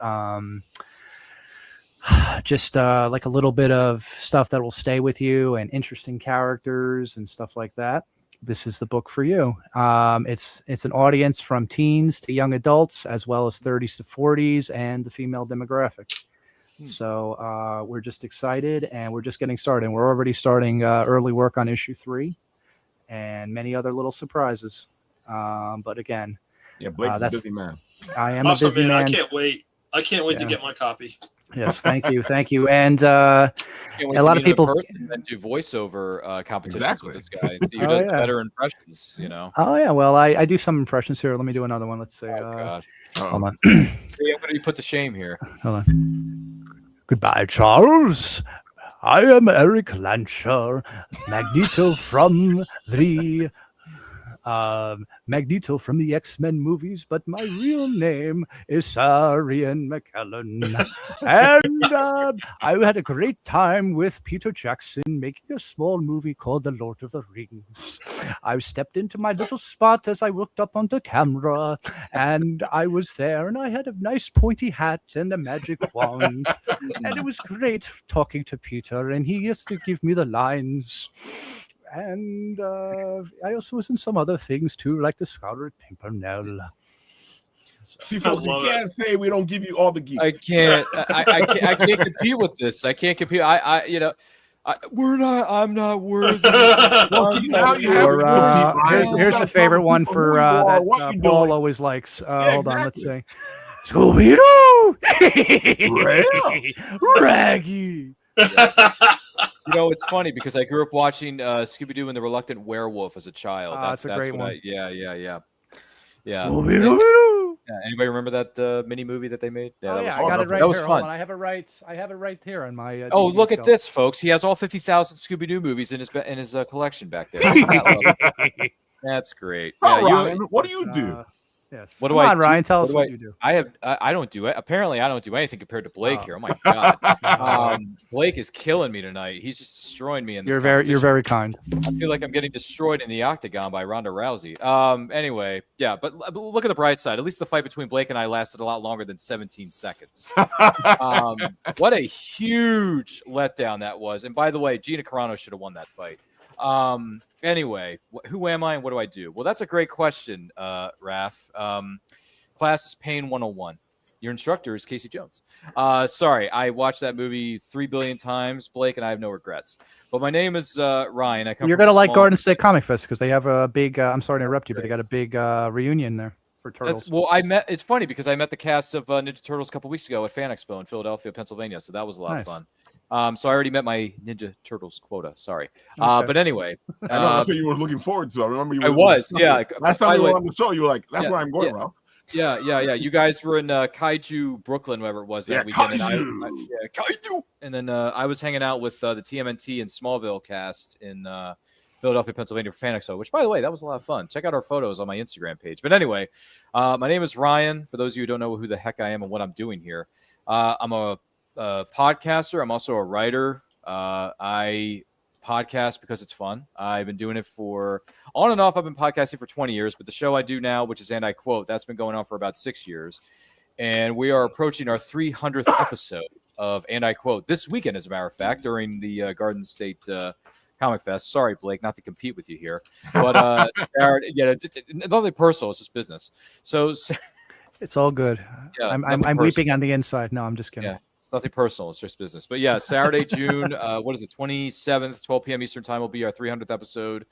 just like a little bit of stuff that will stay with you and interesting characters and stuff like that, this is the book for you. It's an audience from teens to young adults, as well as 30s to 40s and the female demographic. So we're just excited, and we're just getting started. We're already starting early work on issue 3 and many other little surprises. But again, Blake's a busy man. I am awesome, a busy man. I can't wait. I can't wait to get my copy. Yes, thank you. And a lot of people and do voiceover competitions with this guy. See who does better impressions, Oh yeah, well I do some impressions here. Let me do another one. Let's see. God. Hold on. See, I'm going to be put to shame here. Hold on. Goodbye, Charles. I am Eric Lancher, Magneto from the X-Men movies, but my real name is Sarian McKellen. And I had a great time with Peter Jackson making a small movie called The Lord of the Rings. I stepped into my little spot as I looked up onto camera, and I was there, and I had a nice pointy hat and a magic wand. And it was great talking to Peter, and he used to give me the lines. And I also was in some other things too, like the Scarlet Pimpernel. See, folks, you can't say we don't give you all the geeks. I can't. I can't compete with this. I can't compete. I'm not worthy. Here's a favorite one for that Paul always likes. Hold on, let's see. Scooby-Doo! Raggy! It's funny because I grew up watching Scooby-Doo and the Reluctant Werewolf as a child. That's a great one. Yeah. Scooby-Doo! Anybody remember that mini movie that they made? Yeah, I got it right that was here. fun. I have it right here on my. Oh, look at this, folks! He has all 50,000 Scooby-Doo movies in his collection back there. That's great. Ryan, what do you do? Yes. What do I do? Ryan, tell us what you do. I don't do it. Apparently, I don't do anything compared to Blake here. Oh my God. Blake is killing me tonight. He's just destroying me in this. You're very kind. I feel like I'm getting destroyed in the octagon by Ronda Rousey. Anyway, yeah, but look at the bright side. At least the fight between Blake and I lasted a lot longer than 17 seconds. What a huge letdown that was. And by the way, Gina Carano should have won that fight. Anyway, who am I and what do I do? Well, that's a great question, Raph. Class is Pain 101. Your instructor is Casey Jones. Sorry, I watched that movie 3 billion times, Blake, and I have no regrets. But my name is Ryan. You're going to like Garden State Comic Fest because they have a big, I'm sorry to interrupt you, but they got a big reunion there for Turtles. It's funny because I met the cast of Ninja Turtles a couple weeks ago at Fan Expo in Philadelphia, Pennsylvania. So that was a lot of fun. So I already met my Ninja Turtles quota. Sorry. Okay. But anyway. I know that's what you were looking forward to. I remember you were. I was, yeah. Last time you were on the show, you were like, that's where I'm going, Ralph. Yeah. You guys were in Kaiju, Brooklyn, wherever it was that weekend. Kaiju. And then I was hanging out with the TMNT and Smallville cast in Philadelphia, Pennsylvania for Fan Expo, which, by the way, that was a lot of fun. Check out our photos on my Instagram page. But anyway, my name is Ryan. For those of you who don't know who the heck I am and what I'm doing here, I'm a podcaster. I'm also a writer. I podcast because it's fun. I've been doing it for on and off. I've been podcasting for 20 years, but the show I do now, which is And I Quote, that's been going on for about 6 years. And we are approaching our 300th episode of And I Quote this weekend, as a matter of fact, during the Garden State Comic Fest. Sorry, Blake, not to compete with you here, but it's nothing personal. It's just business. So it's all good. Yeah, I'm weeping on the inside. No, I'm just kidding. Yeah. It's nothing personal. It's just business. But yeah, Saturday, June, 27th, 12 p.m. Eastern time will be our 300th episode.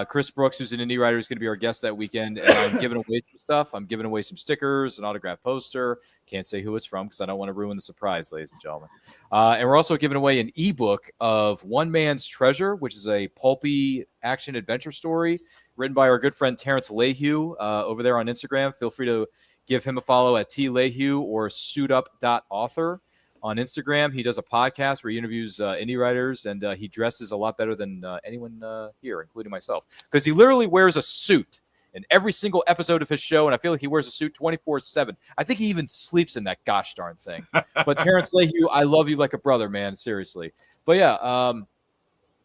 Chris Brooks, who's an indie writer, is going to be our guest that weekend. And I'm giving away some stuff. I'm giving away some stickers, an autographed poster. Can't say who it's from because I don't want to ruin the surprise, ladies and gentlemen. And we're also giving away an ebook of One Man's Treasure, which is a pulpy action adventure story written by our good friend Terrence Lehue over there on Instagram. Feel free to give him a follow at tlehue or suitup.author. on Instagram. He does a podcast where he interviews indie writers, and he dresses a lot better than anyone here, including myself, because he literally wears a suit in every single episode of his show, and I feel like he wears a suit 24/7. I think he even sleeps in that gosh darn thing. But Terrence Lehue, I love you like a brother, man, seriously. But yeah,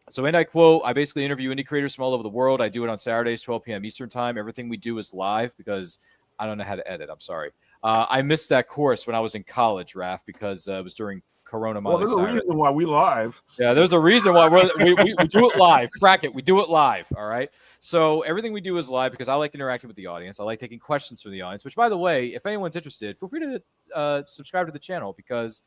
so and I quote, I basically interview indie creators from all over the world. I do it on Saturdays, 12 p.m. Eastern time. Everything we do is live because I don't know how to edit. I'm sorry. I missed that course when I was in college, Raph, because it was during Corona. Well, there's a reason why we live. Yeah, there's a reason why we do it live. Frack it. We do it live. All right. So everything we do is live because I like interacting with the audience. I like taking questions from the audience, which, by the way, if anyone's interested, feel free to subscribe to the channel because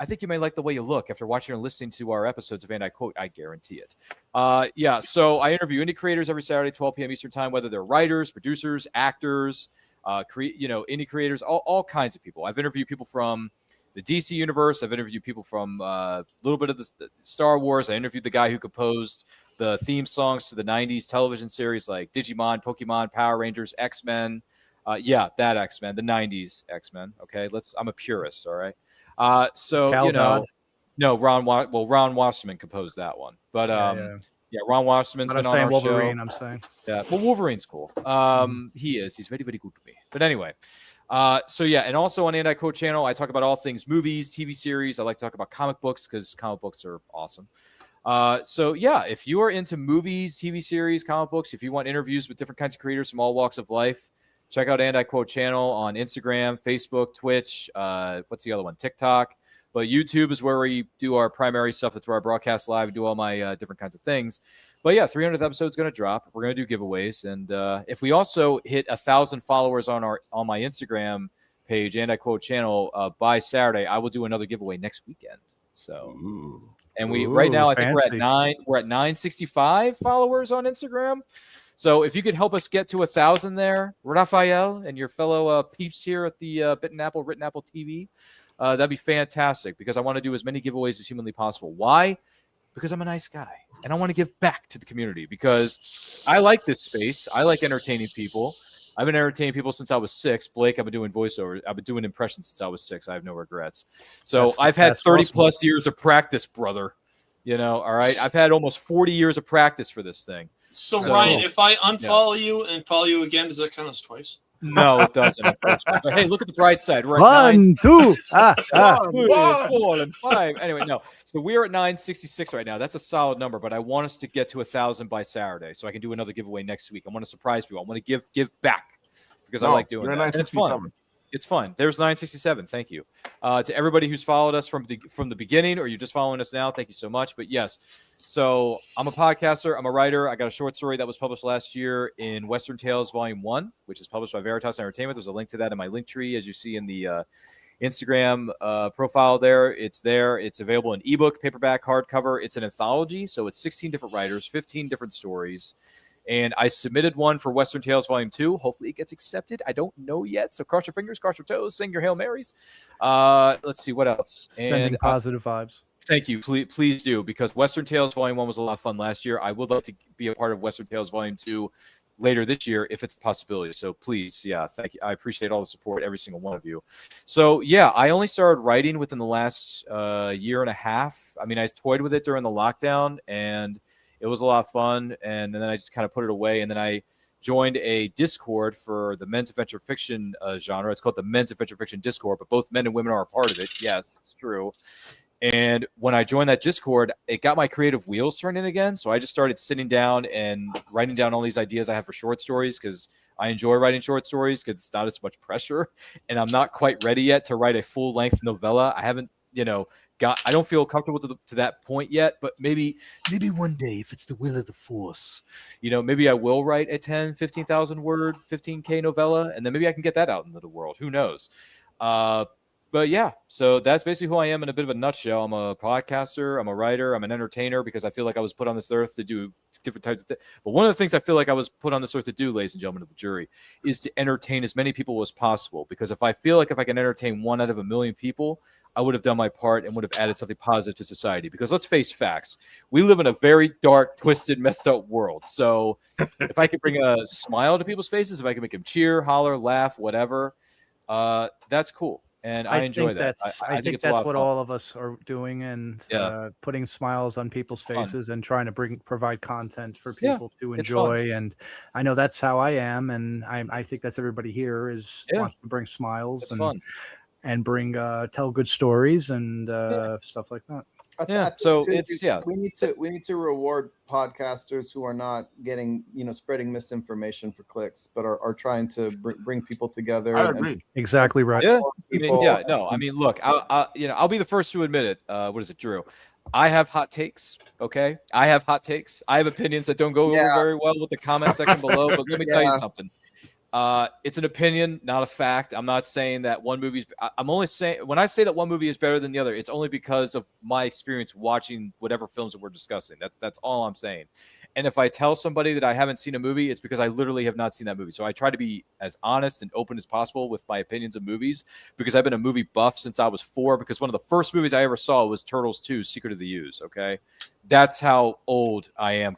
I think you may like the way you look after watching or listening to our episodes of And I Quote. I guarantee it. Yeah, so I interview indie creators every Saturday, 12 p.m. Eastern time, whether they're writers, producers, actors, indie creators, all kinds of people. I've interviewed people from the DC universe. I've interviewed people from a little bit of the Star Wars. I interviewed the guy who composed the theme songs to the 90s television series like Digimon, Pokemon, Power Rangers, X-Men. Yeah, that X-Men, the 90s X-Men. Okay, I'm a purist, all right? So Cal Dodd. No, Ron Wasserman composed that one, but yeah, Ron Wasserman's been on our Wolverine, show. I'm saying. Yeah, well, Wolverine's cool. He's very, very good to me. But anyway, so yeah, and also on And I Quote channel, I talk about all things movies, TV series. I like to talk about comic books because comic books are awesome. So yeah, if you are into movies, TV series, comic books, if you want interviews with different kinds of creators from all walks of life, check out And I Quote channel on Instagram, Facebook, Twitch. What's the other one? TikTok. But YouTube is where we do our primary stuff. That's where I broadcast live and do all my different kinds of things. But yeah, 300th episode is going to drop. We're going to do giveaways. And if we also hit 1,000 followers on my Instagram page, And I Quote channel, by Saturday, I will do another giveaway next weekend. So, and right now, I think we're at 965 followers on Instagram. So if you could help us get to 1,000 there, Raphael and your fellow peeps here at the Bitten Apple, Written Apple TV, that'd be fantastic because I want to do as many giveaways as humanly possible. Why? Because I'm a nice guy and I want to give back to the community because I like this space. I like entertaining people. I've been entertaining people since I was 6. Blake, I've been doing voiceover. I've been doing impressions since I was 6. I have no regrets. So I've had 30 plus years of practice, brother. All right. I've had almost 40 years of practice for this thing. So Ryan, if I unfollow you and follow you again, does that count as twice? No, it doesn't. But hey, look at the bright side. We're at 1, 2, 4, and 5. Anyway, no. So we're at 966 right now. That's a solid number, but I want us to get to 1,000 by Saturday, so I can do another giveaway next week. I want to surprise people. I want to give back because I like doing that. And it's fun. It's fun. There's 967. Thank you to everybody who's followed us from the beginning, or you're just following us now. Thank you so much. But yes. So I'm a podcaster. I'm a writer. I got a short story that was published last year in Western Tales Volume 1, which is published by Veritas Entertainment. There's a link to that in my link tree, as you see in the Instagram profile there. It's there. It's available in ebook, paperback, hardcover. It's an anthology. So it's 16 different writers, 15 different stories. And I submitted one for Western Tales Volume 2. Hopefully it gets accepted. I don't know yet. So cross your fingers, cross your toes, sing your Hail Marys. Let's see what else. Sending positive vibes. Thank you. Please do, because Western Tales Volume 1 was a lot of fun last year. I would like to be a part of Western Tales Volume 2 later this year if it's a possibility. So please, yeah, thank you. I appreciate all the support, every single one of you. So yeah, I only started writing within the last year and a half. I mean, I toyed with it during the lockdown, and it was a lot of fun. And then I just kind of put it away, and then I joined a Discord for the men's adventure fiction genre. It's called the Men's Adventure Fiction Discord, but both men and women are a part of it. Yes, it's true. And when I joined that Discord, it got my creative wheels turning again. So I just started sitting down and writing down all these ideas I have for short stories because I enjoy writing short stories because it's not as much pressure. And I'm not quite ready yet to write a full-length novella. I haven't, I don't feel comfortable to that point yet. But maybe one day, if it's the will of the force, maybe I will write a 10, 15,000 word, 15K novella. And then maybe I can get that out into the world. Who knows? But yeah, so that's basically who I am in a bit of a nutshell. I'm a podcaster, I'm a writer, I'm an entertainer because I feel like I was put on this earth to do different types of things. But one of the things I feel like I was put on this earth to do, ladies and gentlemen of the jury, is to entertain as many people as possible. Because if I can entertain 1 out of 1,000,000 people, I would have done my part and would have added something positive to society. Because let's face facts, we live in a very dark, twisted, messed up world. So if I could bring a smile to people's faces, if I can make them cheer, holler, laugh, whatever, that's cool. and I enjoy that. I think that's what all of us are doing, and putting smiles on people's faces and trying to provide content for people to enjoy. And I know that's how I am, and I think that's everybody here wants to bring smiles and bring tell good stories and stuff like that. So we need to reward podcasters who are not getting spreading misinformation for clicks, but are trying to bring people together. I agree. Exactly right. Yeah. I mean, look, I'll be the first to admit it. What is it, Drew? I have hot takes. Okay, I have hot takes. I have opinions that don't go over very well with the comment section below. But let me tell you something. It's an opinion, not a fact. I'm not saying that one movie's. I'm only saying when I say that one movie is better than the other, it's only because of my experience watching whatever films that we're discussing. That's all I'm saying. And if I tell somebody that I haven't seen a movie, it's because I literally have not seen that movie. So I try to be as honest and open as possible with my opinions of movies, because I've been a movie buff since I was 4. Because one of the first movies I ever saw was Turtles 2: Secret of the Ooze. Okay, that's how old I am.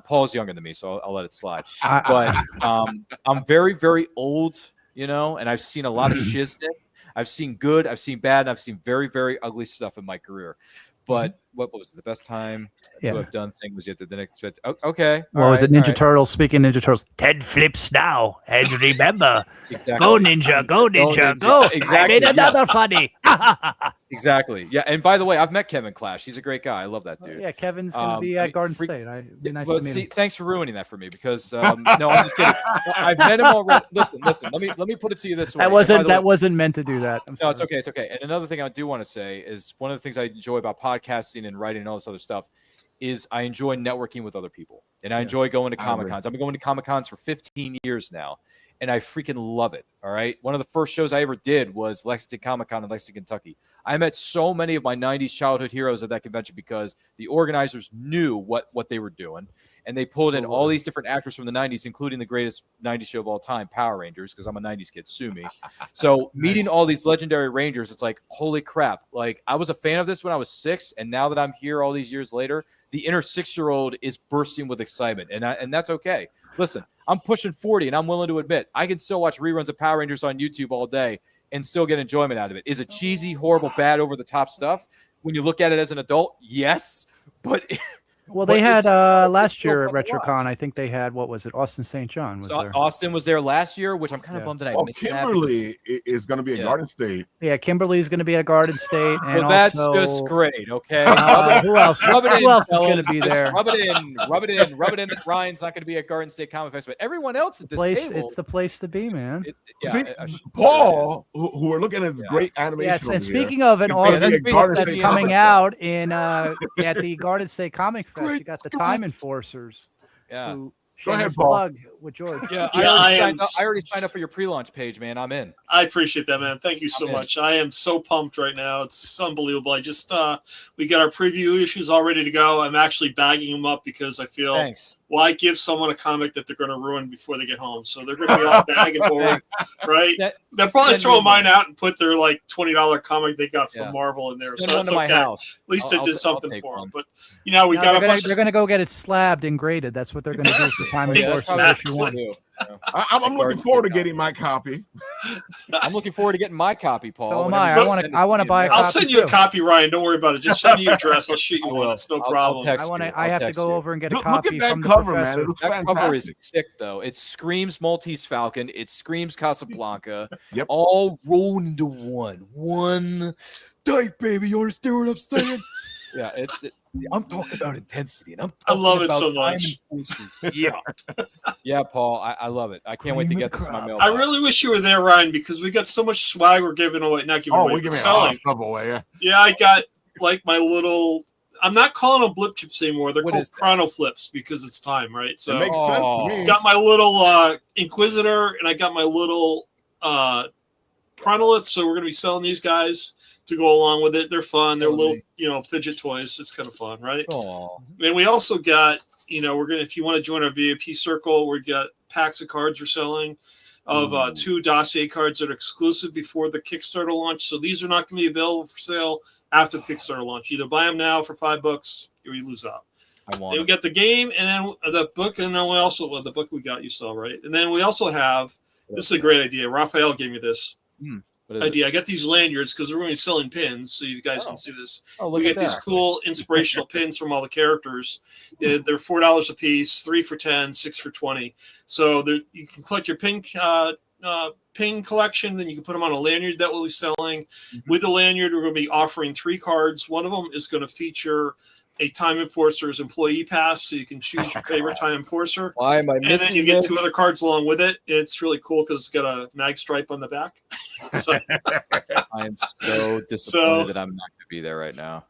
Paul's younger than me, so I'll let it slide. But I'm very, very old, and I've seen a lot of shiznit. I've seen good, I've seen bad, and I've seen very, very ugly stuff in my career. But what was it? The best time to have done thing was yet to the next bit. Okay. What was it? Ninja Turtles. Speaking Ninja Turtles. 10 flips now. And remember. Exactly. Go Ninja. Go Ninja. Go. Exactly. I made another funny. Exactly. Yeah. And by the way, I've met Kevin Clash. He's a great guy. I love that dude. Yeah. Kevin's going to be at Garden State. Nice to meet him. Thanks for ruining that for me, because no, I'm just kidding. I've met him already. Listen. Let me put it to you this way. That wasn't meant to do that. No, it's okay. It's okay. And another thing I do want to say is one of the things I enjoy about podcasting and writing and all this other stuff is I enjoy networking with other people, and I enjoy going to Comic Cons. I've been going to Comic Cons for 15 years now, and I freaking love it. All right. One of the first shows I ever did was Lexington Comic Con in Lexington, Kentucky. I met so many of my 90s childhood heroes at that convention because the organizers knew what they were doing. And they pulled in all these different actors from the 90s, including the greatest 90s show of all time, Power Rangers, because I'm a 90s kid, sue me. So meeting all these legendary Rangers, it's like, holy crap. Like, I was a fan of this when I was 6, and now that I'm here all these years later, the inner 6-year-old is bursting with excitement, and that's okay. Listen, I'm pushing 40, and I'm willing to admit I can still watch reruns of Power Rangers on YouTube all day and still get enjoyment out of it. Is it cheesy, horrible, bad, over-the-top stuff? When you look at it as an adult, yes, but... Well, they had last year at RetroCon. I think they had, what was it? Austin St. John was there. Austin was there last year, which I'm kind of bummed that I missed. Kimberly is going to be at Garden State. Yeah, Kimberly is going to be at Garden State. And well, that's just great. Okay. Who else? Who else is going to be there? Rub it in that Ryan's not going to be at Garden State Comic Fest, but everyone else at this table. It's the place to be, man. Paul, who we're looking at, this great animation. Yes, and speaking of an awesome that's coming out in at the Garden State Comic Fest, you got the Time Enforcers. Yeah. Go ahead, Paul. With George. Yeah, I already signed up for your pre-launch page, man. I'm in. I appreciate that, man. Thank you so much. I am so pumped right now. It's unbelievable. I just we got our preview issues all ready to go. I'm actually bagging them up because I feel why give someone a comic that they're going to ruin before they get home? So they're going to be all bag and board, right? They'll probably throw mine out and put their like $20 comic they got from Marvel in there. So that's okay. At least I did something for them. But we got a bunch. They're going to go get it slabbed and graded. That's what they're going to do for Time Enforcers. I'm looking forward to getting my copy. I'm looking forward to getting my copy, Paul. So am I. I want to buy a copy. I'll send you a copy, Ryan. Don't worry about it. Just send me your address. I'll shoot you one. It's no problem. I have to go over and get a copy from the cover, professor. man. That cover is sick, though. It screams Maltese Falcon. It screams Casablanca. Yep. All rolled into one tight, baby. You understand what I'm saying? Yeah, I'm talking about intensity, and I love it so much. Yeah, Paul, I love it. I can't wait to get this in my mailbox. I really wish you were there, Ryan, because we got so much swag we're giving away. Not giving away, we're selling. Stuff away. Yeah, I got like my little. I'm not calling them blip chips anymore. They're called chrono flips because it's time, right? So it makes sense to me. Got my little Inquisitor, and I got my little chronoliths. So we're gonna be selling these guys to go along with it. They're fun. They're little, fidget toys. It's kind of fun, right? Aww. And we also got, if you want to join our VIP circle, we've got packs of cards we're selling of 2 dossier cards that are exclusive before the Kickstarter launch. So these are not going to be available for sale after the Kickstarter launch. Either buy them now for $5 or you lose out. Then we got the game and then the book, and then we also the book we got you saw, right? And then we also have this is a great idea. Raphael gave me this. idea. I got these lanyards because we're going to be selling pins, so you guys can see this. Oh, look we at get these that. cool inspirational pins from all the characters. They're $4 a piece, 3 for 10, 6 for 20. So you can collect your pin collection, and you can put them on a lanyard that we'll be selling. With the lanyard, we're going to be offering 3 cards. One of them is going to feature a Time Enforcer's employee pass, so you can choose your favorite Time Enforcer. Why am I missing And then you get this? 2 other cards along with it. It's really cool because it's got a mag stripe on the back. So, I am so disappointed that I'm not going to be there right now.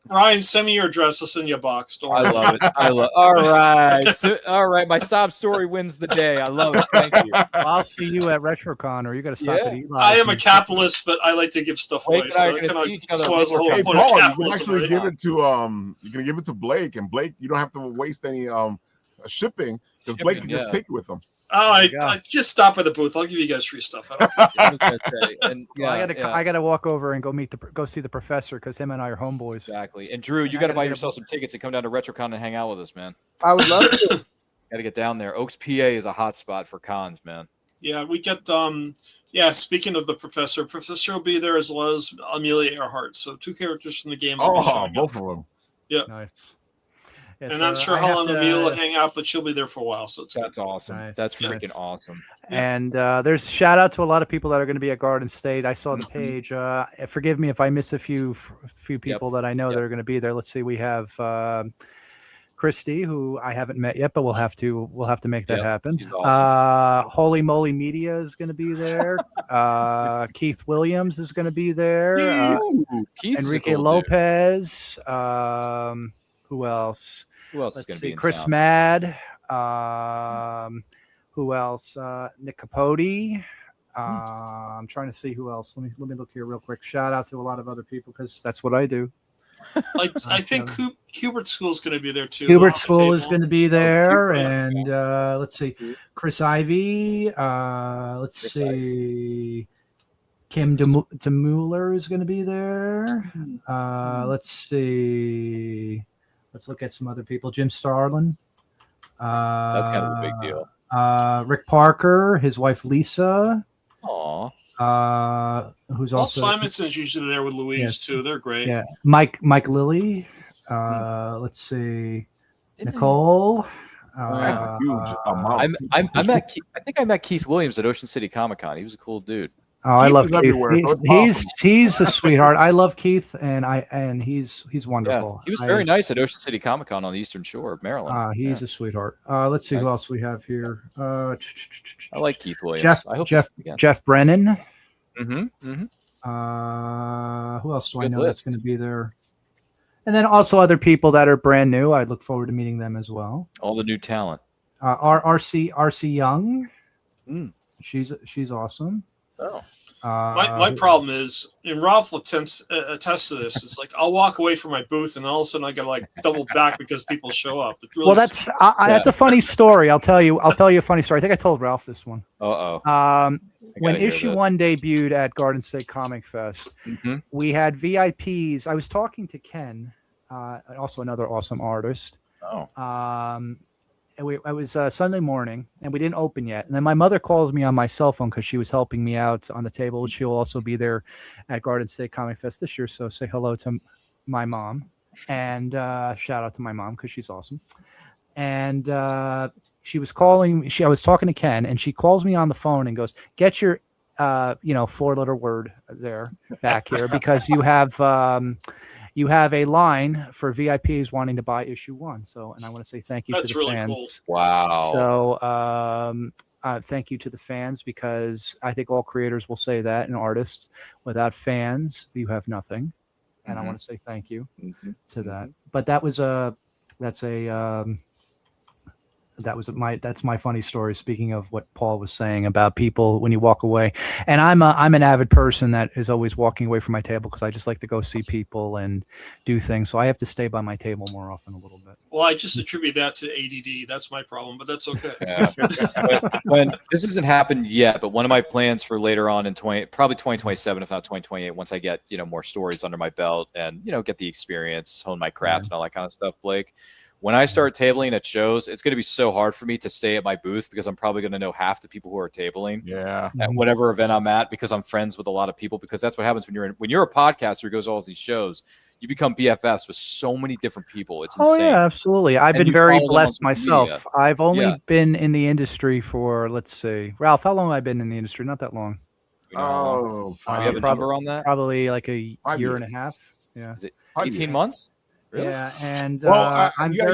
Ryan, send me your address. I'll send you a box. Don't worry. I love it. All right. So, all right. My sob story wins the day. I love it. Thank you. Well, I'll see you at RetroCon, or you got to stop at Eli. I am a capitalist, but I like to give stuff away. Blake and I So are it gonna kind see of each other. spoils the whole Hey, point of Paul, you can capitalism. actually Right? give it to you can give it to Blake, and Blake, you don't have to waste any shipping because Blake can just take it with him. Oh, I just stop by the booth. I'll give you guys free stuff. I gotta walk over and go see the professor because him and I are homeboys. Exactly. And Drew, you got to buy yourself some tickets and come down to RetroCon and hang out with us, man. I would love to. Got to get down there. Oaks, PA is a hot spot for cons, man. Yeah, we get speaking of the professor will be there as well as Amelia Earhart. So 2 characters from the game. Oh, both of them. Yeah. Nice. And I'm not sure how long Amelia will hang out, but she'll be there for a while. So that's awesome. Nice, that's freaking awesome. And there's shout out to a lot of people that are going to be at Garden State. I saw the page. Forgive me if I miss a few people that I know that are going to be there. Let's see. We have Christy, who I haven't met yet, but we'll have to make that happen. Awesome. Holy Moly Media is going to be there. Keith Williams is going to be there. Enrique Lopez. Who else? Who else is going to be in Chris town? Mad. Who else? Nick Capote. I'm trying to see who else. Let me look here real quick. Shout out to a lot of other people because that's what I do. I think Hubert School is going to be there too. Hubert School is going to be there, and let's see, Chris Ivy. Let's see, Kim DeMuller is going to be there. Let's see. Let's look at some other people. Jim Starlin. That's kind of a big deal. Rick Parker, his wife Lisa. Aw. Who's Walt also Simonson's usually there with Louise too. They're great. Yeah. Mike Lilly. Let's see. Nicole. That's a huge amount. I think I met Keith Williams at Ocean City Comic Con. He was a cool dude. Oh, I love Keith. He's a sweetheart. I love Keith, and he's wonderful. Yeah, he was very nice at Ocean City Comic Con on the Eastern Shore of Maryland. He's a sweetheart. Let's see who else we have here. I like Keith Williams. Jeff Brennan. Mm-hmm. Who else do I know that's going to be there? And then also other people that are brand new. I look forward to meeting them as well. All the new talent. RC Young. She's awesome. Oh. My problem is, and Ralph will attest to this. It's like I'll walk away from my booth, and all of a sudden I got to like double back because people show up. It's really that's a funny story. I'll tell you a funny story. I think I told Ralph this one. When issue 1 debuted at Garden State Comic Fest, we had VIPs. I was talking to Ken, also another awesome artist. It was Sunday morning, and we didn't open yet. And then my mother calls me on my cell phone because she was helping me out on the table. She'll also be there at Garden State Comic Fest this year. So say hello to my mom, and shout out to my mom because she's awesome. And she was calling. I was talking to Ken, and she calls me on the phone and goes, "Get your 4-letter word there back here because you have a line for VIPs wanting to buy issue 1." So, and I want to say thank you to the really fans. Cool. Wow. So, thank you to the fans because I think all creators will say that, and artists. Without fans, you have nothing. And I want to say thank you to that. But that's my funny story. Speaking of what Paul was saying about people when you walk away, and I'm an avid person that is always walking away from my table because I just like to go see people and do things. So I have to stay by my table more often a little bit. Well, I just attribute that to ADD. That's my problem, but that's okay. Yeah. when this hasn't happened yet, but one of my plans for later on in probably 2027, if not 2028, once I get more stories under my belt and get the experience, hone my craft and all that kind of stuff, Blake. when I start tabling at shows, it's going to be so hard for me to stay at my booth because I'm probably going to know half the people who are tabling at whatever event I'm at because I'm friends with a lot of people. Because that's what happens when you're a podcaster who goes to all these shows. You become BFFs with so many different people. It's insane. Oh yeah, absolutely. I've been very blessed myself. I've only been in the industry for, let's see, Ralph, how long have I been in the industry? Not that long. Oh, do you have a number on that? Probably like a year and a half. Yeah. Is it 18 months? Really? Yeah, and you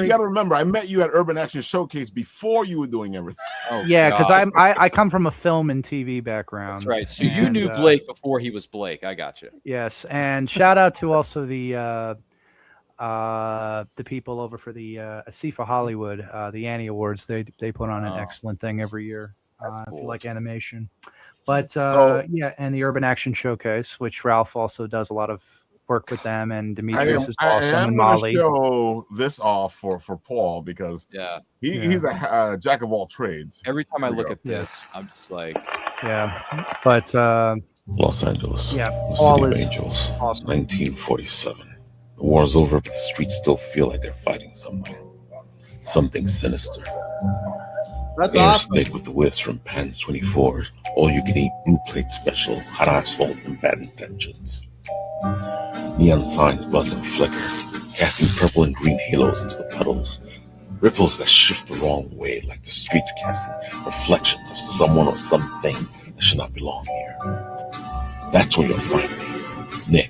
got to remember, I met you at Urban Action Showcase before you were doing everything. Oh, yeah, because I come from a film and TV background. That's right. So you knew Blake before he was Blake. I got you. Yes, and shout out to also the people over for the ASIFA Hollywood, the Annie Awards. They put on an excellent thing every year. If you like animation, but yeah, and the Urban Action Showcase, which Ralph also does a lot of work with them, and Demetrius is awesome, and Molly. Show this off for Paul because he's a jack of all trades. Every time I look at this, I'm just like, but Los Angeles, Paul City of is Angels, awesome. 1947. The war's over, but the streets still feel like they're fighting somewhere, something sinister. That's Air awesome. steak with the whiz from Pan's 24, all you can eat blue plate special, hot asphalt and bad intentions. Neon signs buzz and flicker, casting purple and green halos into the puddles. Ripples that shift the wrong way, like the streets casting reflections of someone or something that should not belong here. That's where you'll find me,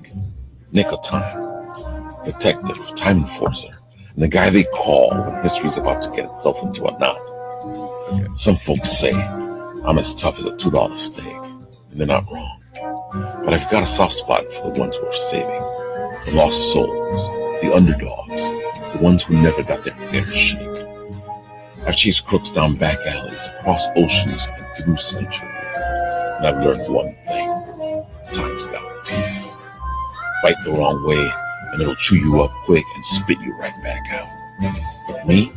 Nick of Time, detective, time enforcer, and the guy they call when history's about to get itself into a knot. Some folks say I'm as tough as a $2 steak, and they're not wrong. But I've got a soft spot for the ones who are saving, the lost souls, the underdogs, the ones who never got their fair shake. I've chased crooks down back alleys, across oceans, and through centuries. And I've learned one thing: time's got teeth. Bite the wrong way, and it'll chew you up quick and spit you right back out. But me,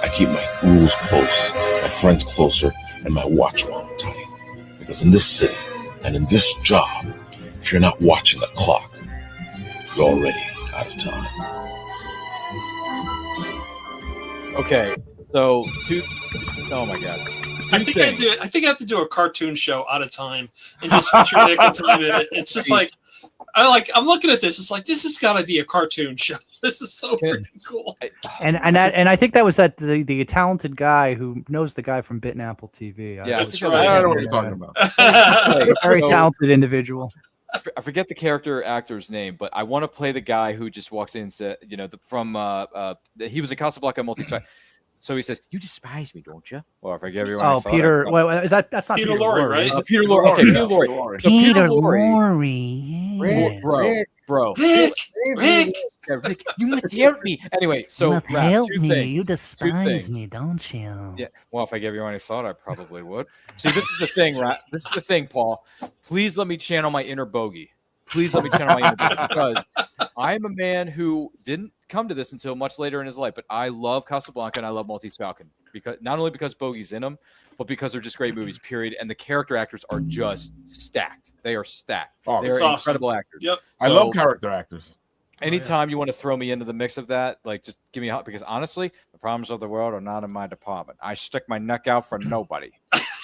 I keep my rules close, my friends closer, and my watch wound tight. Because in this city, and in this job, if you're not watching the clock, you're already out of time. Okay, so oh my god. I think I have to do a cartoon show out of time and just feature Nick of Time in it. It's just like I'm looking at this. It's like this has got to be a cartoon show. This is so freaking cool. And I think that was the talented guy who knows the guy from Bitten AppleTV. That's right. I don't know what you're talking about. Very talented individual. I forget the character actor's name, but I want to play the guy who just walks in and said, he was in Casablanca Multi-Strike. So he says, "You despise me, don't you?" Or if I give everyone. Oh, Peter. Well, that's not Peter Lorre, right? Peter Lorre. Okay, Peter Lorre. So Peter Lorre. Rick, you must help me. Anyway, so Raph, two things. You despise me, don't you? Yeah. Well, if I gave you any thought, I probably would. See, this is the thing, Raph. This is the thing, Paul. Please let me channel my inner bogey. Please let me channel my inner bogey because I am a man who didn't come to this until much later in his life, but I love Casablanca and I love Maltese Falcon because not only because Bogey's in them, but because they're just great movies. Period. And the character actors are just stacked. They are stacked. Oh, they are incredible actors. Yep. I love character actors. Anytime you want to throw me into the mix of that, like just give me a hot because honestly, the problems of the world are not in my department. I stick my neck out for nobody.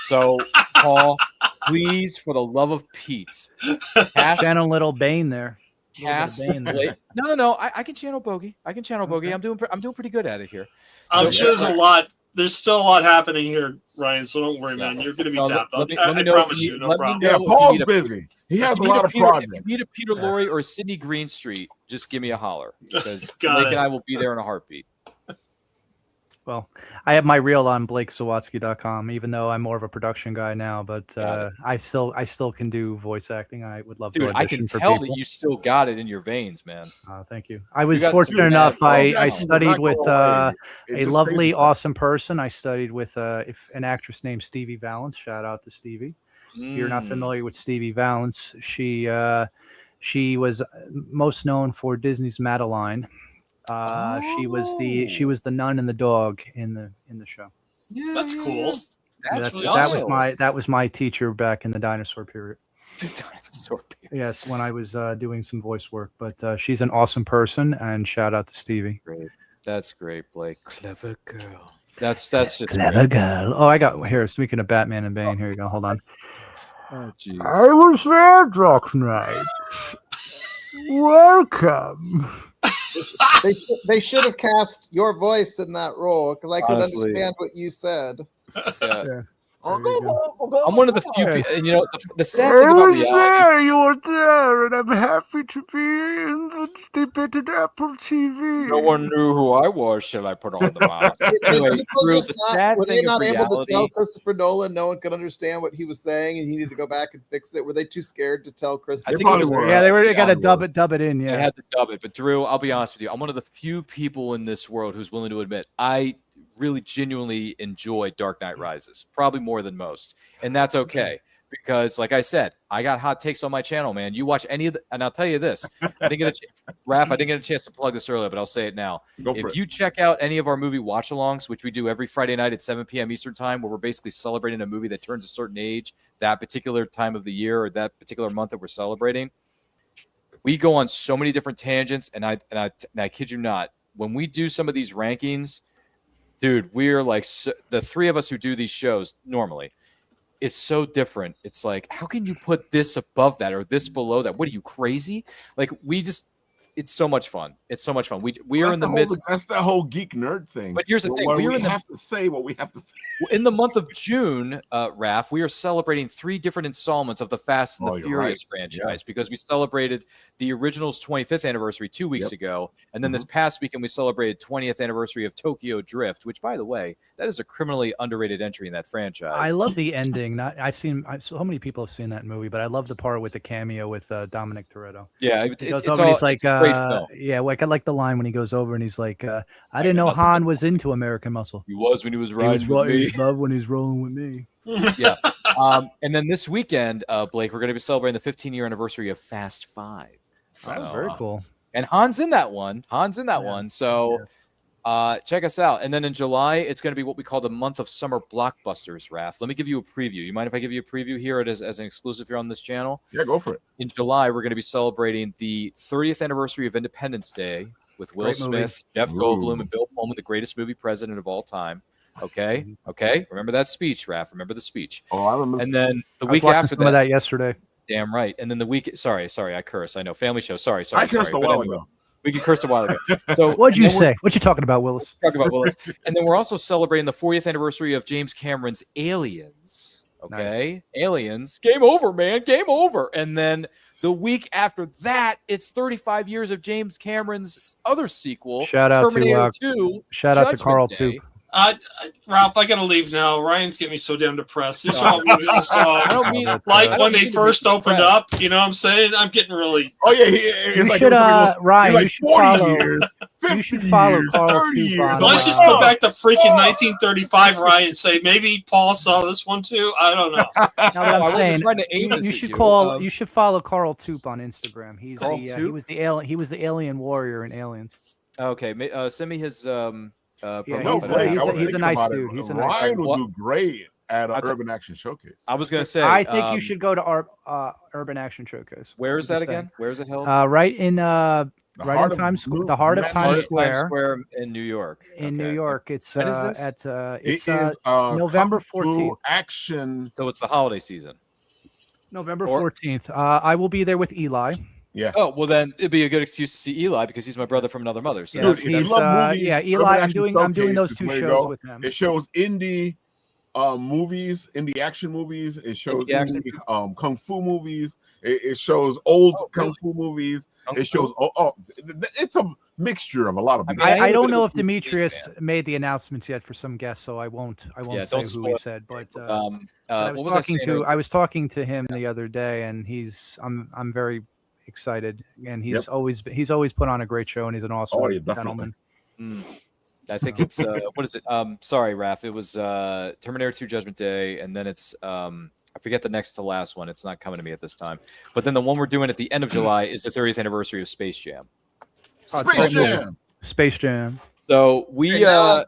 So, Paul, please, for the love of Pete, channel little Bane there. No. I can channel Bogey. I can channel Bogey. I'm doing pretty good at it here. I'm sure there's a lot. There's still a lot happening here, Ryan. So don't worry, man. You're going to be tapped. I promise you. No problem. Yeah, Paul's busy. He has a lot of projects. If you need a Peter Lorre or Sidney Greenstreet, just give me a holler because Blake and I will be there in a heartbeat. Well, I have my reel on BlakeZawatsky.com, even though I'm more of a production guy now. But I still can do voice acting. I would love to. Dude, I can tell that you still got it in your veins, man. Thank you. I was fortunate enough. I studied with a lovely, awesome person. I studied with an actress named Stevie Valance. Shout out to Stevie. If you're not familiar with Stevie Valance, she was most known for Disney's Madeline. She was the nun and the dog in the show. Yeah, that's cool. That's really awesome. That was my teacher back in the dinosaur period. Dinosaur period. Yes, when I was doing some voice work. But she's an awesome person, and shout out to Stevie. Great. That's great, Blake. Clever girl. That's just clever girl. Oh, I got here. Speaking of Batman and Bane, here you go. Hold on. Oh, jeez. I was there, Dark Knight. Welcome. They should have cast your voice in that role because I could Honestly. understand what you said. Yeah. Yeah. I'm one of the few people, and you know, the sad I thing about was reality. there, you were there, and I'm happy to be in the Bitten Apple TV. No one knew who I was till I put on the mask. Anyway, Drew, the sad Were they thing not of able to reality. tell Christopher Nolan no one could understand what he was saying and he needed to go back and fix it? Were they too scared to tell Christopher? I think it was Yeah, they got to dub it in. They Yeah, had to dub it. But Drew, I'll be honest with you. I'm one of the few people in this world who's willing to admit I really genuinely enjoy Dark Knight Rises, probably more than most. And that's okay. Because, like I said, I got hot takes on my channel, man. You watch any of the, and I'll tell you this. I didn't get a chance to plug this earlier, but I'll say it now. If you check out any of our movie watch-alongs, which we do every Friday night at 7 p.m. Eastern time, where we're basically celebrating a movie that turns a certain age, that particular time of the year or that particular month that we're celebrating, we go on so many different tangents, and I kid you not, when we do some of these rankings, dude, we're like the three of us who do these shows normally. It's so different. It's like, how can you put this above that or this below that? What are you, crazy? Like, it's so much fun. It's so much fun. We are in the midst. That's the whole geek nerd thing. But here's the thing: we have to say what we have to say. In the month of June, Raph, we are celebrating 3 different installments of the Fast and the Furious franchise because we celebrated the original's 25th anniversary 2 weeks ago, and then this past weekend we celebrated 20th anniversary of Tokyo Drift, which, by the way, that is a criminally underrated entry in that franchise. I love the ending. So many people have seen that movie, but I love the part with the cameo with Dominic Toretto. Yeah, he goes over and he's like, like I like the line when he goes over and he's like, I didn't know Han was into American Muscle. He was when he was riding with me. He's love when he's rolling with me. Yeah. And then this weekend, Blake, we're going to be celebrating the 15-year anniversary of Fast 5. That's very cool. And Han's in that one. So check us out. And then in July, it's going to be what we call the month of summer blockbusters, Raph. Let me give you a preview. You mind if I give you a preview here as an exclusive here on this channel? Yeah, go for it. In July, we're going to be celebrating the 30th anniversary of Independence Day with Will Smith, Jeff Goldblum, and Bill Pullman, the greatest movie president of all time. Okay. Remember that speech, Raph. Remember the speech. Oh, I remember. And then the I week was watching after some of that yesterday. Damn right. And then the week. Sorry, I curse. I know. Family show. Sorry. I cursed a while ago. We can curse a while ago. So what'd you say? What you talking about, Willis? Talking about Willis. And then we're also celebrating the 40th anniversary of James Cameron's Aliens. Okay. Nice. Aliens. Game over, man. Game over. And then the week after that, it's 35 years of James Cameron's other sequel. Shout out Terminator to 2. Shout out to Carl too. Ralph, I gotta leave now. Ryan's getting me so damn depressed. These are all movies I saw. I don't mean like when they first opened up. You know what I'm saying? I'm getting really. Oh yeah, you should Ryan. You should follow. You should follow Carl too. Let's just go back to freaking 1935, Ryan, and say maybe Paul saw this one too. I don't know. Now what I'm saying, you should you should follow Carl Toop on Instagram. He was the alien warrior in Aliens. Okay, send me his. He's a nice dude. He's a nice Ryan would do great at Urban Action Showcase. I was going to say. I think you should go to our Urban Action Showcase. Where is that again? Where is it held? Right in Times Square, the heart of Times Square in New York. In New York, it's November 14th. Action. So it's the holiday season. November 14th. I will be there with Eli. Yeah. Oh well, then it'd be a good excuse to see Eli because he's my brother from another mother. So yes, Eli. I'm doing those 2 shows with him. It shows indie movies, indie action movies. It shows indie kung fu movies. It shows old kung fu movies. It shows it's a mixture of a lot of. I don't know if Demetrius made the announcements yet for some guests, so I won't say who he said. But I was talking to him the other day, and I'm very excited, and he's always put on a great show, and he's an awesome gentleman. I think it's what is it? Sorry, Raph. It was Terminator 2 Judgment Day, and then it's I forget the next to last one. It's not coming to me at this time. But then the one we're doing at the end of July is the 30th anniversary of Space Jam. Space Jam. So we give up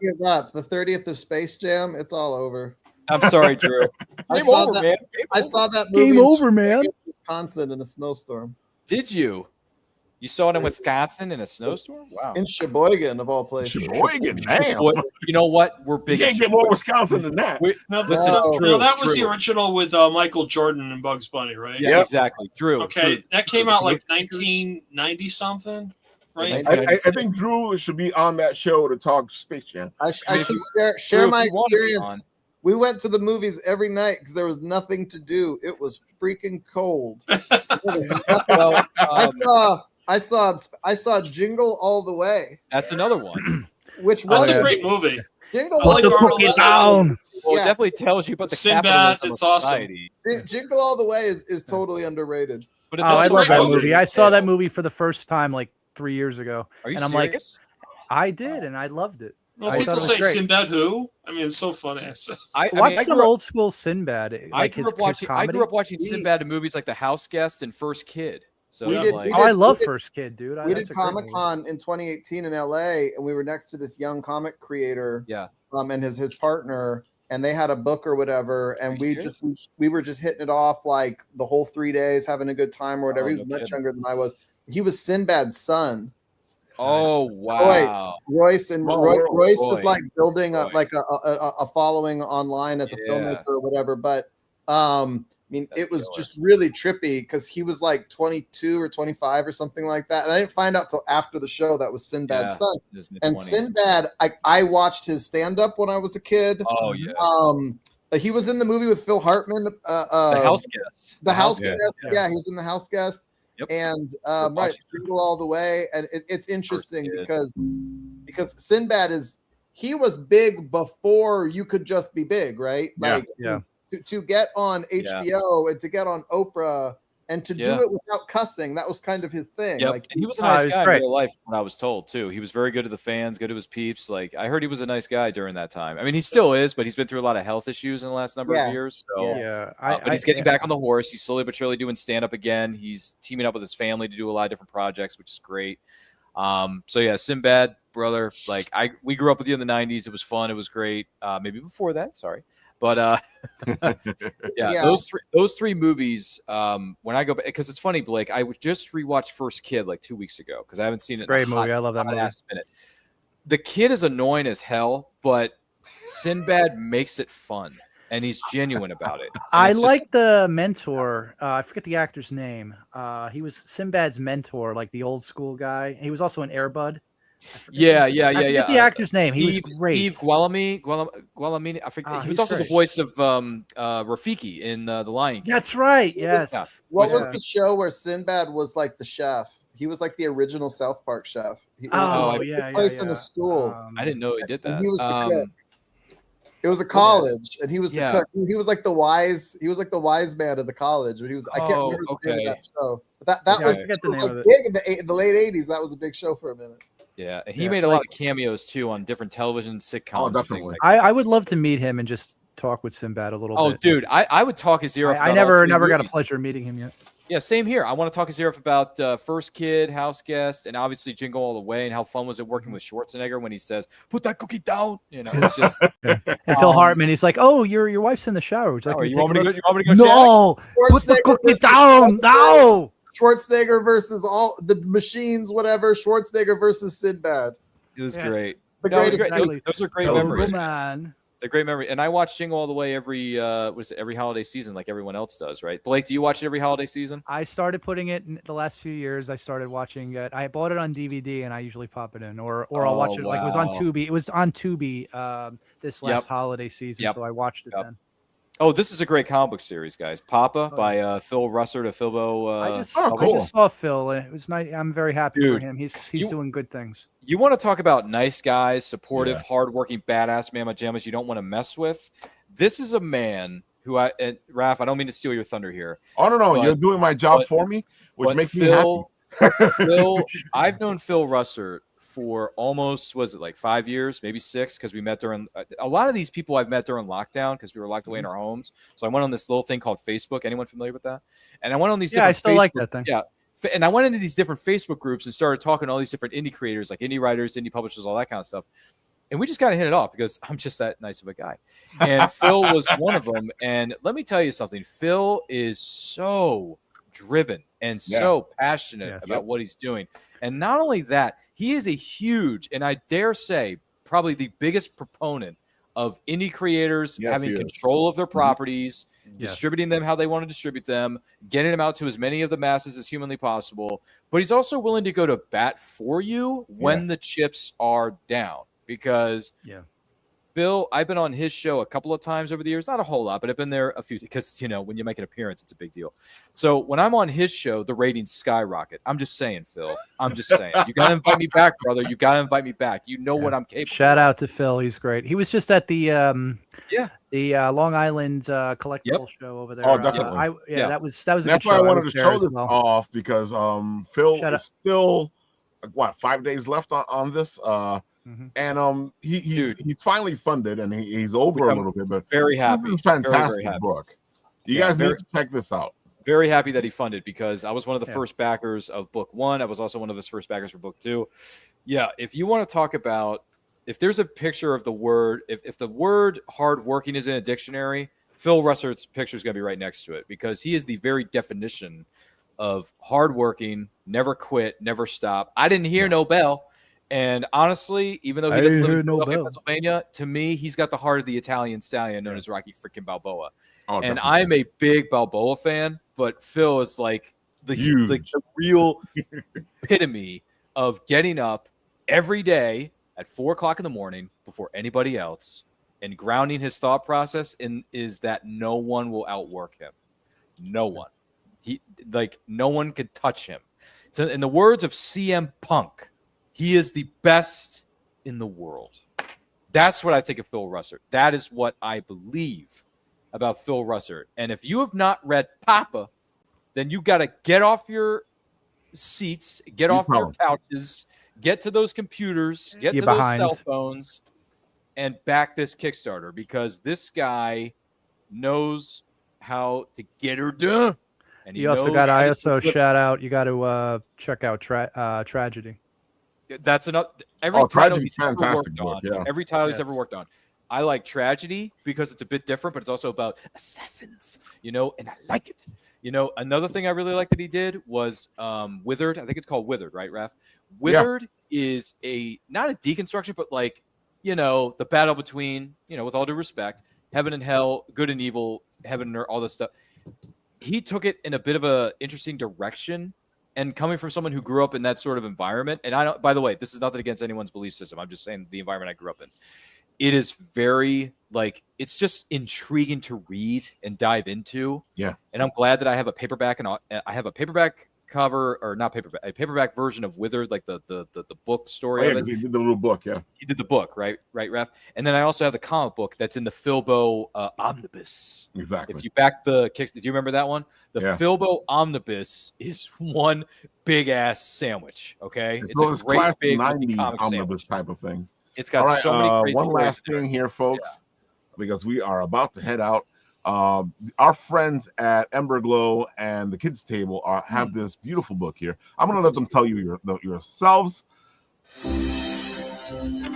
the 30th of Space Jam. It's all over. I'm sorry, Drew. I saw that movie. Game over, man. Wisconsin in a snowstorm. Did you? You saw it in Wisconsin in a snowstorm? Wow. In Sheboygan, of all places. Sheboygan, damn. You know what? We're You big. can't get more Wisconsin than that. Now, Drew, that was Drew. the original with Michael Jordan and Bugs Bunny, right? Yeah, exactly. Drew. Okay, Drew. that came out like 1990 something, right? I think Drew should be on that show to talk Space Jam. I should share my experience. We went to the movies every night because there was nothing to do. It was freaking cold. I saw Jingle All the Way. That's another one. Which was a great movie. Jingle All the Way down. Well, it definitely tells you about the Sinbad. capitalism It's of society. awesome. Jingle All the Way is totally underrated. But it's I love that movie. movie. I saw that movie for the first time like 3 years ago. Are you and I'm serious? like, I did, and I loved it. Well, I people thought it was say great. Sinbad who? I mean, it's so funny. Watch some old school Sinbad. I Like grew his up watching. I comedy. grew up watching Sinbad in movies like The House Guest and First Kid. So We it's did- like, we I love did- First Kid, dude. We That's did a great movie. Comic-Con in 2018 in LA, and we were next to this young comic creator, yeah. And his partner, and they had a book or whatever, and Are you we were just hitting it off like the whole 3 days, having a good time or whatever. Oh, He was no much kidding. younger than I was. He was Sinbad's son. Oh wow. Royce was Roy. like building Roy. a following online as a Yeah. filmmaker or whatever. But I mean, That's it was killer. just really trippy because he was like 22 or 25 or something like that. And I didn't find out till after the show that was Sinbad's Yeah. son. In his And mid-20s. Sinbad, I watched his stand up when I was a kid. Oh yeah. He was in the movie with Phil Hartman. The House Guest. The House Guest. Guest. Yeah, he was in The House Guest. Yep. And Watch right, it. Jingle All the Way. And it's interesting Kid. because Sinbad he was big before you could just be big, right? Yeah. Like Yeah. to get on HBO and to get on Oprah and to Yeah. do it without cussing, that was kind of his thing. Yep. Like And he was a Oh, nice he was guy in great. real life when I was told too. He was very good to the fans, good to his peeps. Like I heard he was a nice guy during that time. I mean, he still is, but he's been through a lot of health issues in the last number Yeah. of years. So Yeah, but he's getting back on the horse. He's slowly but surely doing stand up again. He's teaming up with his family to do a lot of different projects, which is great. So yeah, Sinbad, brother. Like we grew up with you in the '90s. It was fun. It was great. Maybe before that, sorry, but Yeah. those three movies. When I go back, because it's funny, Blake. I just rewatched First Kid like 2 weeks ago because I haven't seen it. Great in a hot- movie. I love that hot movie. ass minute. The kid is annoying as hell, but Sinbad makes it fun. And he's genuine about it. And I it's just- like the mentor. I forget the actor's name. He was Sinbad's mentor, like the old school guy. He was also an Air Bud. Yeah. I forget the actor's name. He was great. Steve Gualamini. I forget. He he's was also great. the voice of Rafiki in The Lion King. That's right. Yeah. Yes. What was Yeah. the show where Sinbad was like the chef? He was like the original South Park chef. Oh, I took yeah, place yeah, in yeah. a school. I didn't know he did And that. he was the cook. It was a college, and he was the Yeah. cook. He was like the wise. He was like the wise man of the college. But he was. I can't Oh, remember the name okay. of that show. But that Yeah, was, I forget it the was name like of it. big in the late '80s. That was a big show for a minute. Yeah, and he Yeah, made a like- lot of cameos too on different television sitcoms. and definitely. things like that. I would love to meet him and just talk with Sinbad a little Oh, bit. dude, I would talk his ear off. I about all never three got a movies. pleasure meeting him yet. Yeah, same here. I want to talk his ear off about First Kid, House Guest, and obviously Jingle All the Way, and how fun was it working with Schwarzenegger when he says, "Put that cookie down." You know, it's just. And Phil Hartman, he's like, "Oh, your wife's in the shower. Would you like Oh, me you to want me take to a go? look?" You want me to go? No, put the Schwarzenegger cookie versus- down. No. Schwarzenegger versus all the machines, whatever. Schwarzenegger versus Sinbad. It was Yes. great. The No, it was greatest. great. Exactly. Those are great Togo memories. Man. They're great memories. And I watch Jingle All the Way every every holiday season, like everyone else does, right? Blake, do you watch it every holiday season? I started putting it in the last few years. I started watching it. I bought it on DVD and I usually pop it in, or I'll watch it. Like it was on wow. Tubi. It was on Tubi this last Yep. holiday season, Yep. so I watched it Yep. then. Oh, this is a great comic book series, guys. Papa Oh, by Phil Russer to Philbo. I just cool. saw Phil. And it was nice. I'm very happy for Dude, him. He's you- doing good things. You want to talk about nice guys, supportive, Yeah. hardworking, badass mamma jammas you don't want to mess with? This is a man who and Raph, I don't mean to steal your thunder here. Oh no, But- you're doing my job but- for me, which But makes me happy. Phil, I've known Phil Russer for almost, was it like 5 years, maybe 6, because we met during a lot of these people I've met during lockdown because we were locked away in our homes. So I went on this little thing called Facebook. Anyone familiar with that? And I went on these. Yeah, I different still like Facebook- that thing. Yeah. And I went into these different Facebook groups and started talking to all these different indie creators, like indie writers, indie publishers, all that kind of stuff. And we just kind of hit it off because I'm just that nice of a guy. And Phil was one of them. And let me tell you something. Phil is so driven and so passionate about what he's doing. And not only that, he is a huge, and I dare say, probably the biggest proponent of indie creators having control of their properties, distributing them how they want to distribute them, getting them out to as many of the masses as humanly possible. But he's also willing to go to bat for you when the chips are down. Because Phil, I've been on his show a couple of times over the years, not a whole lot, but I've been there a few, because, you know, when you make an appearance, it's a big deal. So when I'm on his show, the ratings skyrocket. I'm just saying, Phil, I'm just saying, you got to invite me back, brother. You got to invite me back. You know what I'm capable Shout out to Phil. He's great. He was just at the Long Island collectible show over there. Oh, definitely. That was a good That's show. why I wanted to show this off, because Phil is still, 5 days left on this. And he's finally funded, and he's over a little bit, but very happy. This is a fantastic book. You guys need to check this out. Very happy that he funded, because I was one of the first backers of book 1. I was also one of his first backers for book 2. Yeah, if you want to talk about, if there's a picture of the word, if the word hardworking is in a dictionary, Phil Russert's picture is going to be right next to it, because he is the very definition of hardworking, never quit, never stop. I didn't hear no bell. And honestly, even though he doesn't live in Philadelphia, Pennsylvania, to me, he's got the heart of the Italian stallion known as Rocky freaking Balboa. And I'm a big Balboa fan, but Phil is like the real epitome of getting up every day at 4 o'clock in the morning before anybody else, and grounding his thought process in is that no one will outwork him. No one. No one can touch him. So in the words of CM Punk, he is the best in the world. That's what I think of Phil Russert. That is what I believe about Phil Russert. And if you have not read Papa, then you got to get off your seats, get off your couches, get to those computers, get to those cell phones, and back this Kickstarter, because this guy knows how to get her done. And he also got ISO shout out. You got to check out Tragedy. That's enough. Every title he's ever worked on. Every title he's ever worked on. I like Tragedy because it's a bit different, but it's also about assassins, and I like it. Another thing I really like that he did was Withered. I think it's called Withered, right, Raph? Withered is not a deconstruction, but the battle between, with all due respect, heaven and hell, good and evil, heaven and earth, all this stuff. He took it in a bit of a interesting direction. And coming from someone who grew up in that sort of environment, and I don't, by the way, this is nothing against anyone's belief system. I'm just saying the environment I grew up in. It is very, it's just intriguing to read and dive into. Yeah. And I'm glad that I have a paperback, and I have a paperback cover, or not paperback, a paperback version of Withered, the book story. He did the little book, He did the book, right, Raph? And then I also have the comic book that's in the Philbo Omnibus. Exactly. If you back the kicks, do you remember that one? The Philbo Omnibus is one big ass sandwich. Okay, it's a great big 90s omnibus sandwich type of thing. It's got so many crazy one last thing here, folks, because we are about to head out. Our friends at Emberglow and the Kids Table have this beautiful book here. I'm going to let them tell you yourselves.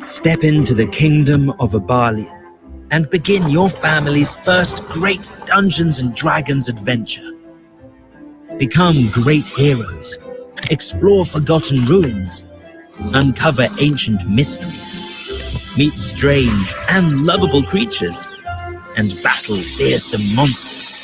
Step into the kingdom of Abalian and begin your family's first great Dungeons and Dragons adventure. Become great heroes, explore forgotten ruins, uncover ancient mysteries, meet strange and lovable creatures, and battle fearsome monsters.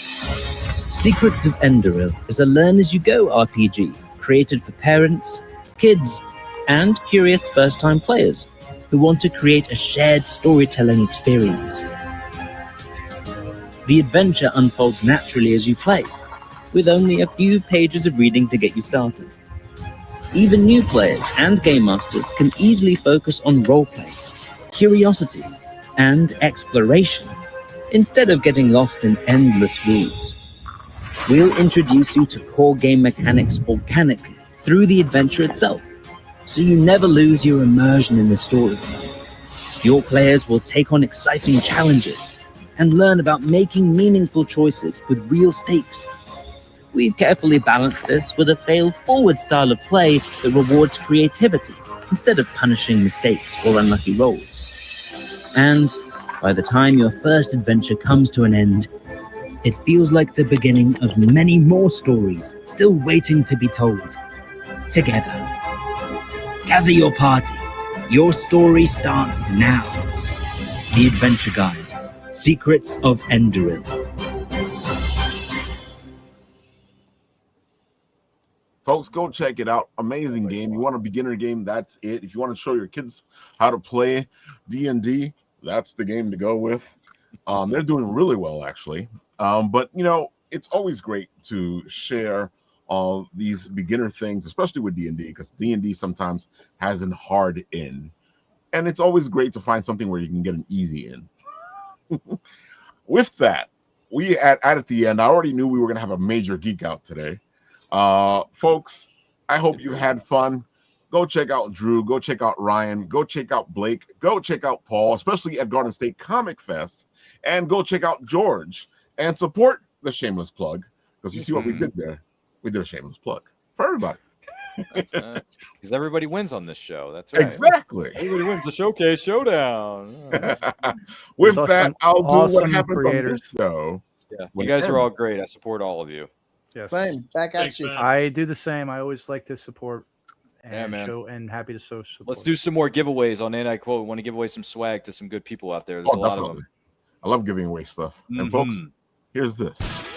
Secrets of Enderil is a learn-as-you-go RPG created for parents, kids, and curious first-time players who want to create a shared storytelling experience. The adventure unfolds naturally as you play, with only a few pages of reading to get you started. Even new players and game masters can easily focus on roleplay, curiosity, and exploration, instead of getting lost in endless rules. We'll introduce you to core game mechanics organically through the adventure itself, so you never lose your immersion in the story. Your players will take on exciting challenges and learn about making meaningful choices with real stakes. We've carefully balanced this with a fail-forward style of play that rewards creativity instead of punishing mistakes or unlucky rolls. And by the time your first adventure comes to an end, it feels like the beginning of many more stories still waiting to be told. Together. Gather your party. Your story starts now. The Adventure Guide. Secrets of Enderin. Folks, go check it out. Amazing game. You want a beginner game, that's it. If you want to show your kids how to play D&D, that's the game to go with. They're doing really well, actually. But, you know, it's always great to share all these beginner things, especially with D&D, because D&D sometimes has an hard in. And it's always great to find something where you can get an easy in. With that, we at the end, I already knew we were going to have a major geek out today. Folks, I hope you had fun. Go check out Drew, go check out Ryan, go check out Blake, go check out Paul, especially at Garden State Comic Fest, and go check out George and support the shameless plug, because you see what we did there. We did a shameless plug for everybody. Because everybody wins on this show. That's right. Exactly. Everybody wins the Showcase Showdown. With that, I'll do what happens creators. on this show. Yeah, you guys are all great. I support all of you. Yes. Same. Back at Thanks, you. man. I do the same. I always like to support and man. show, and happy to show support. Let's do some more giveaways on I Quote. We want to give away some swag to some good people out there. There's a lot of them. I love giving away stuff. And folks, here's this.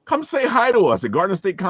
Come say hi to us at Garden State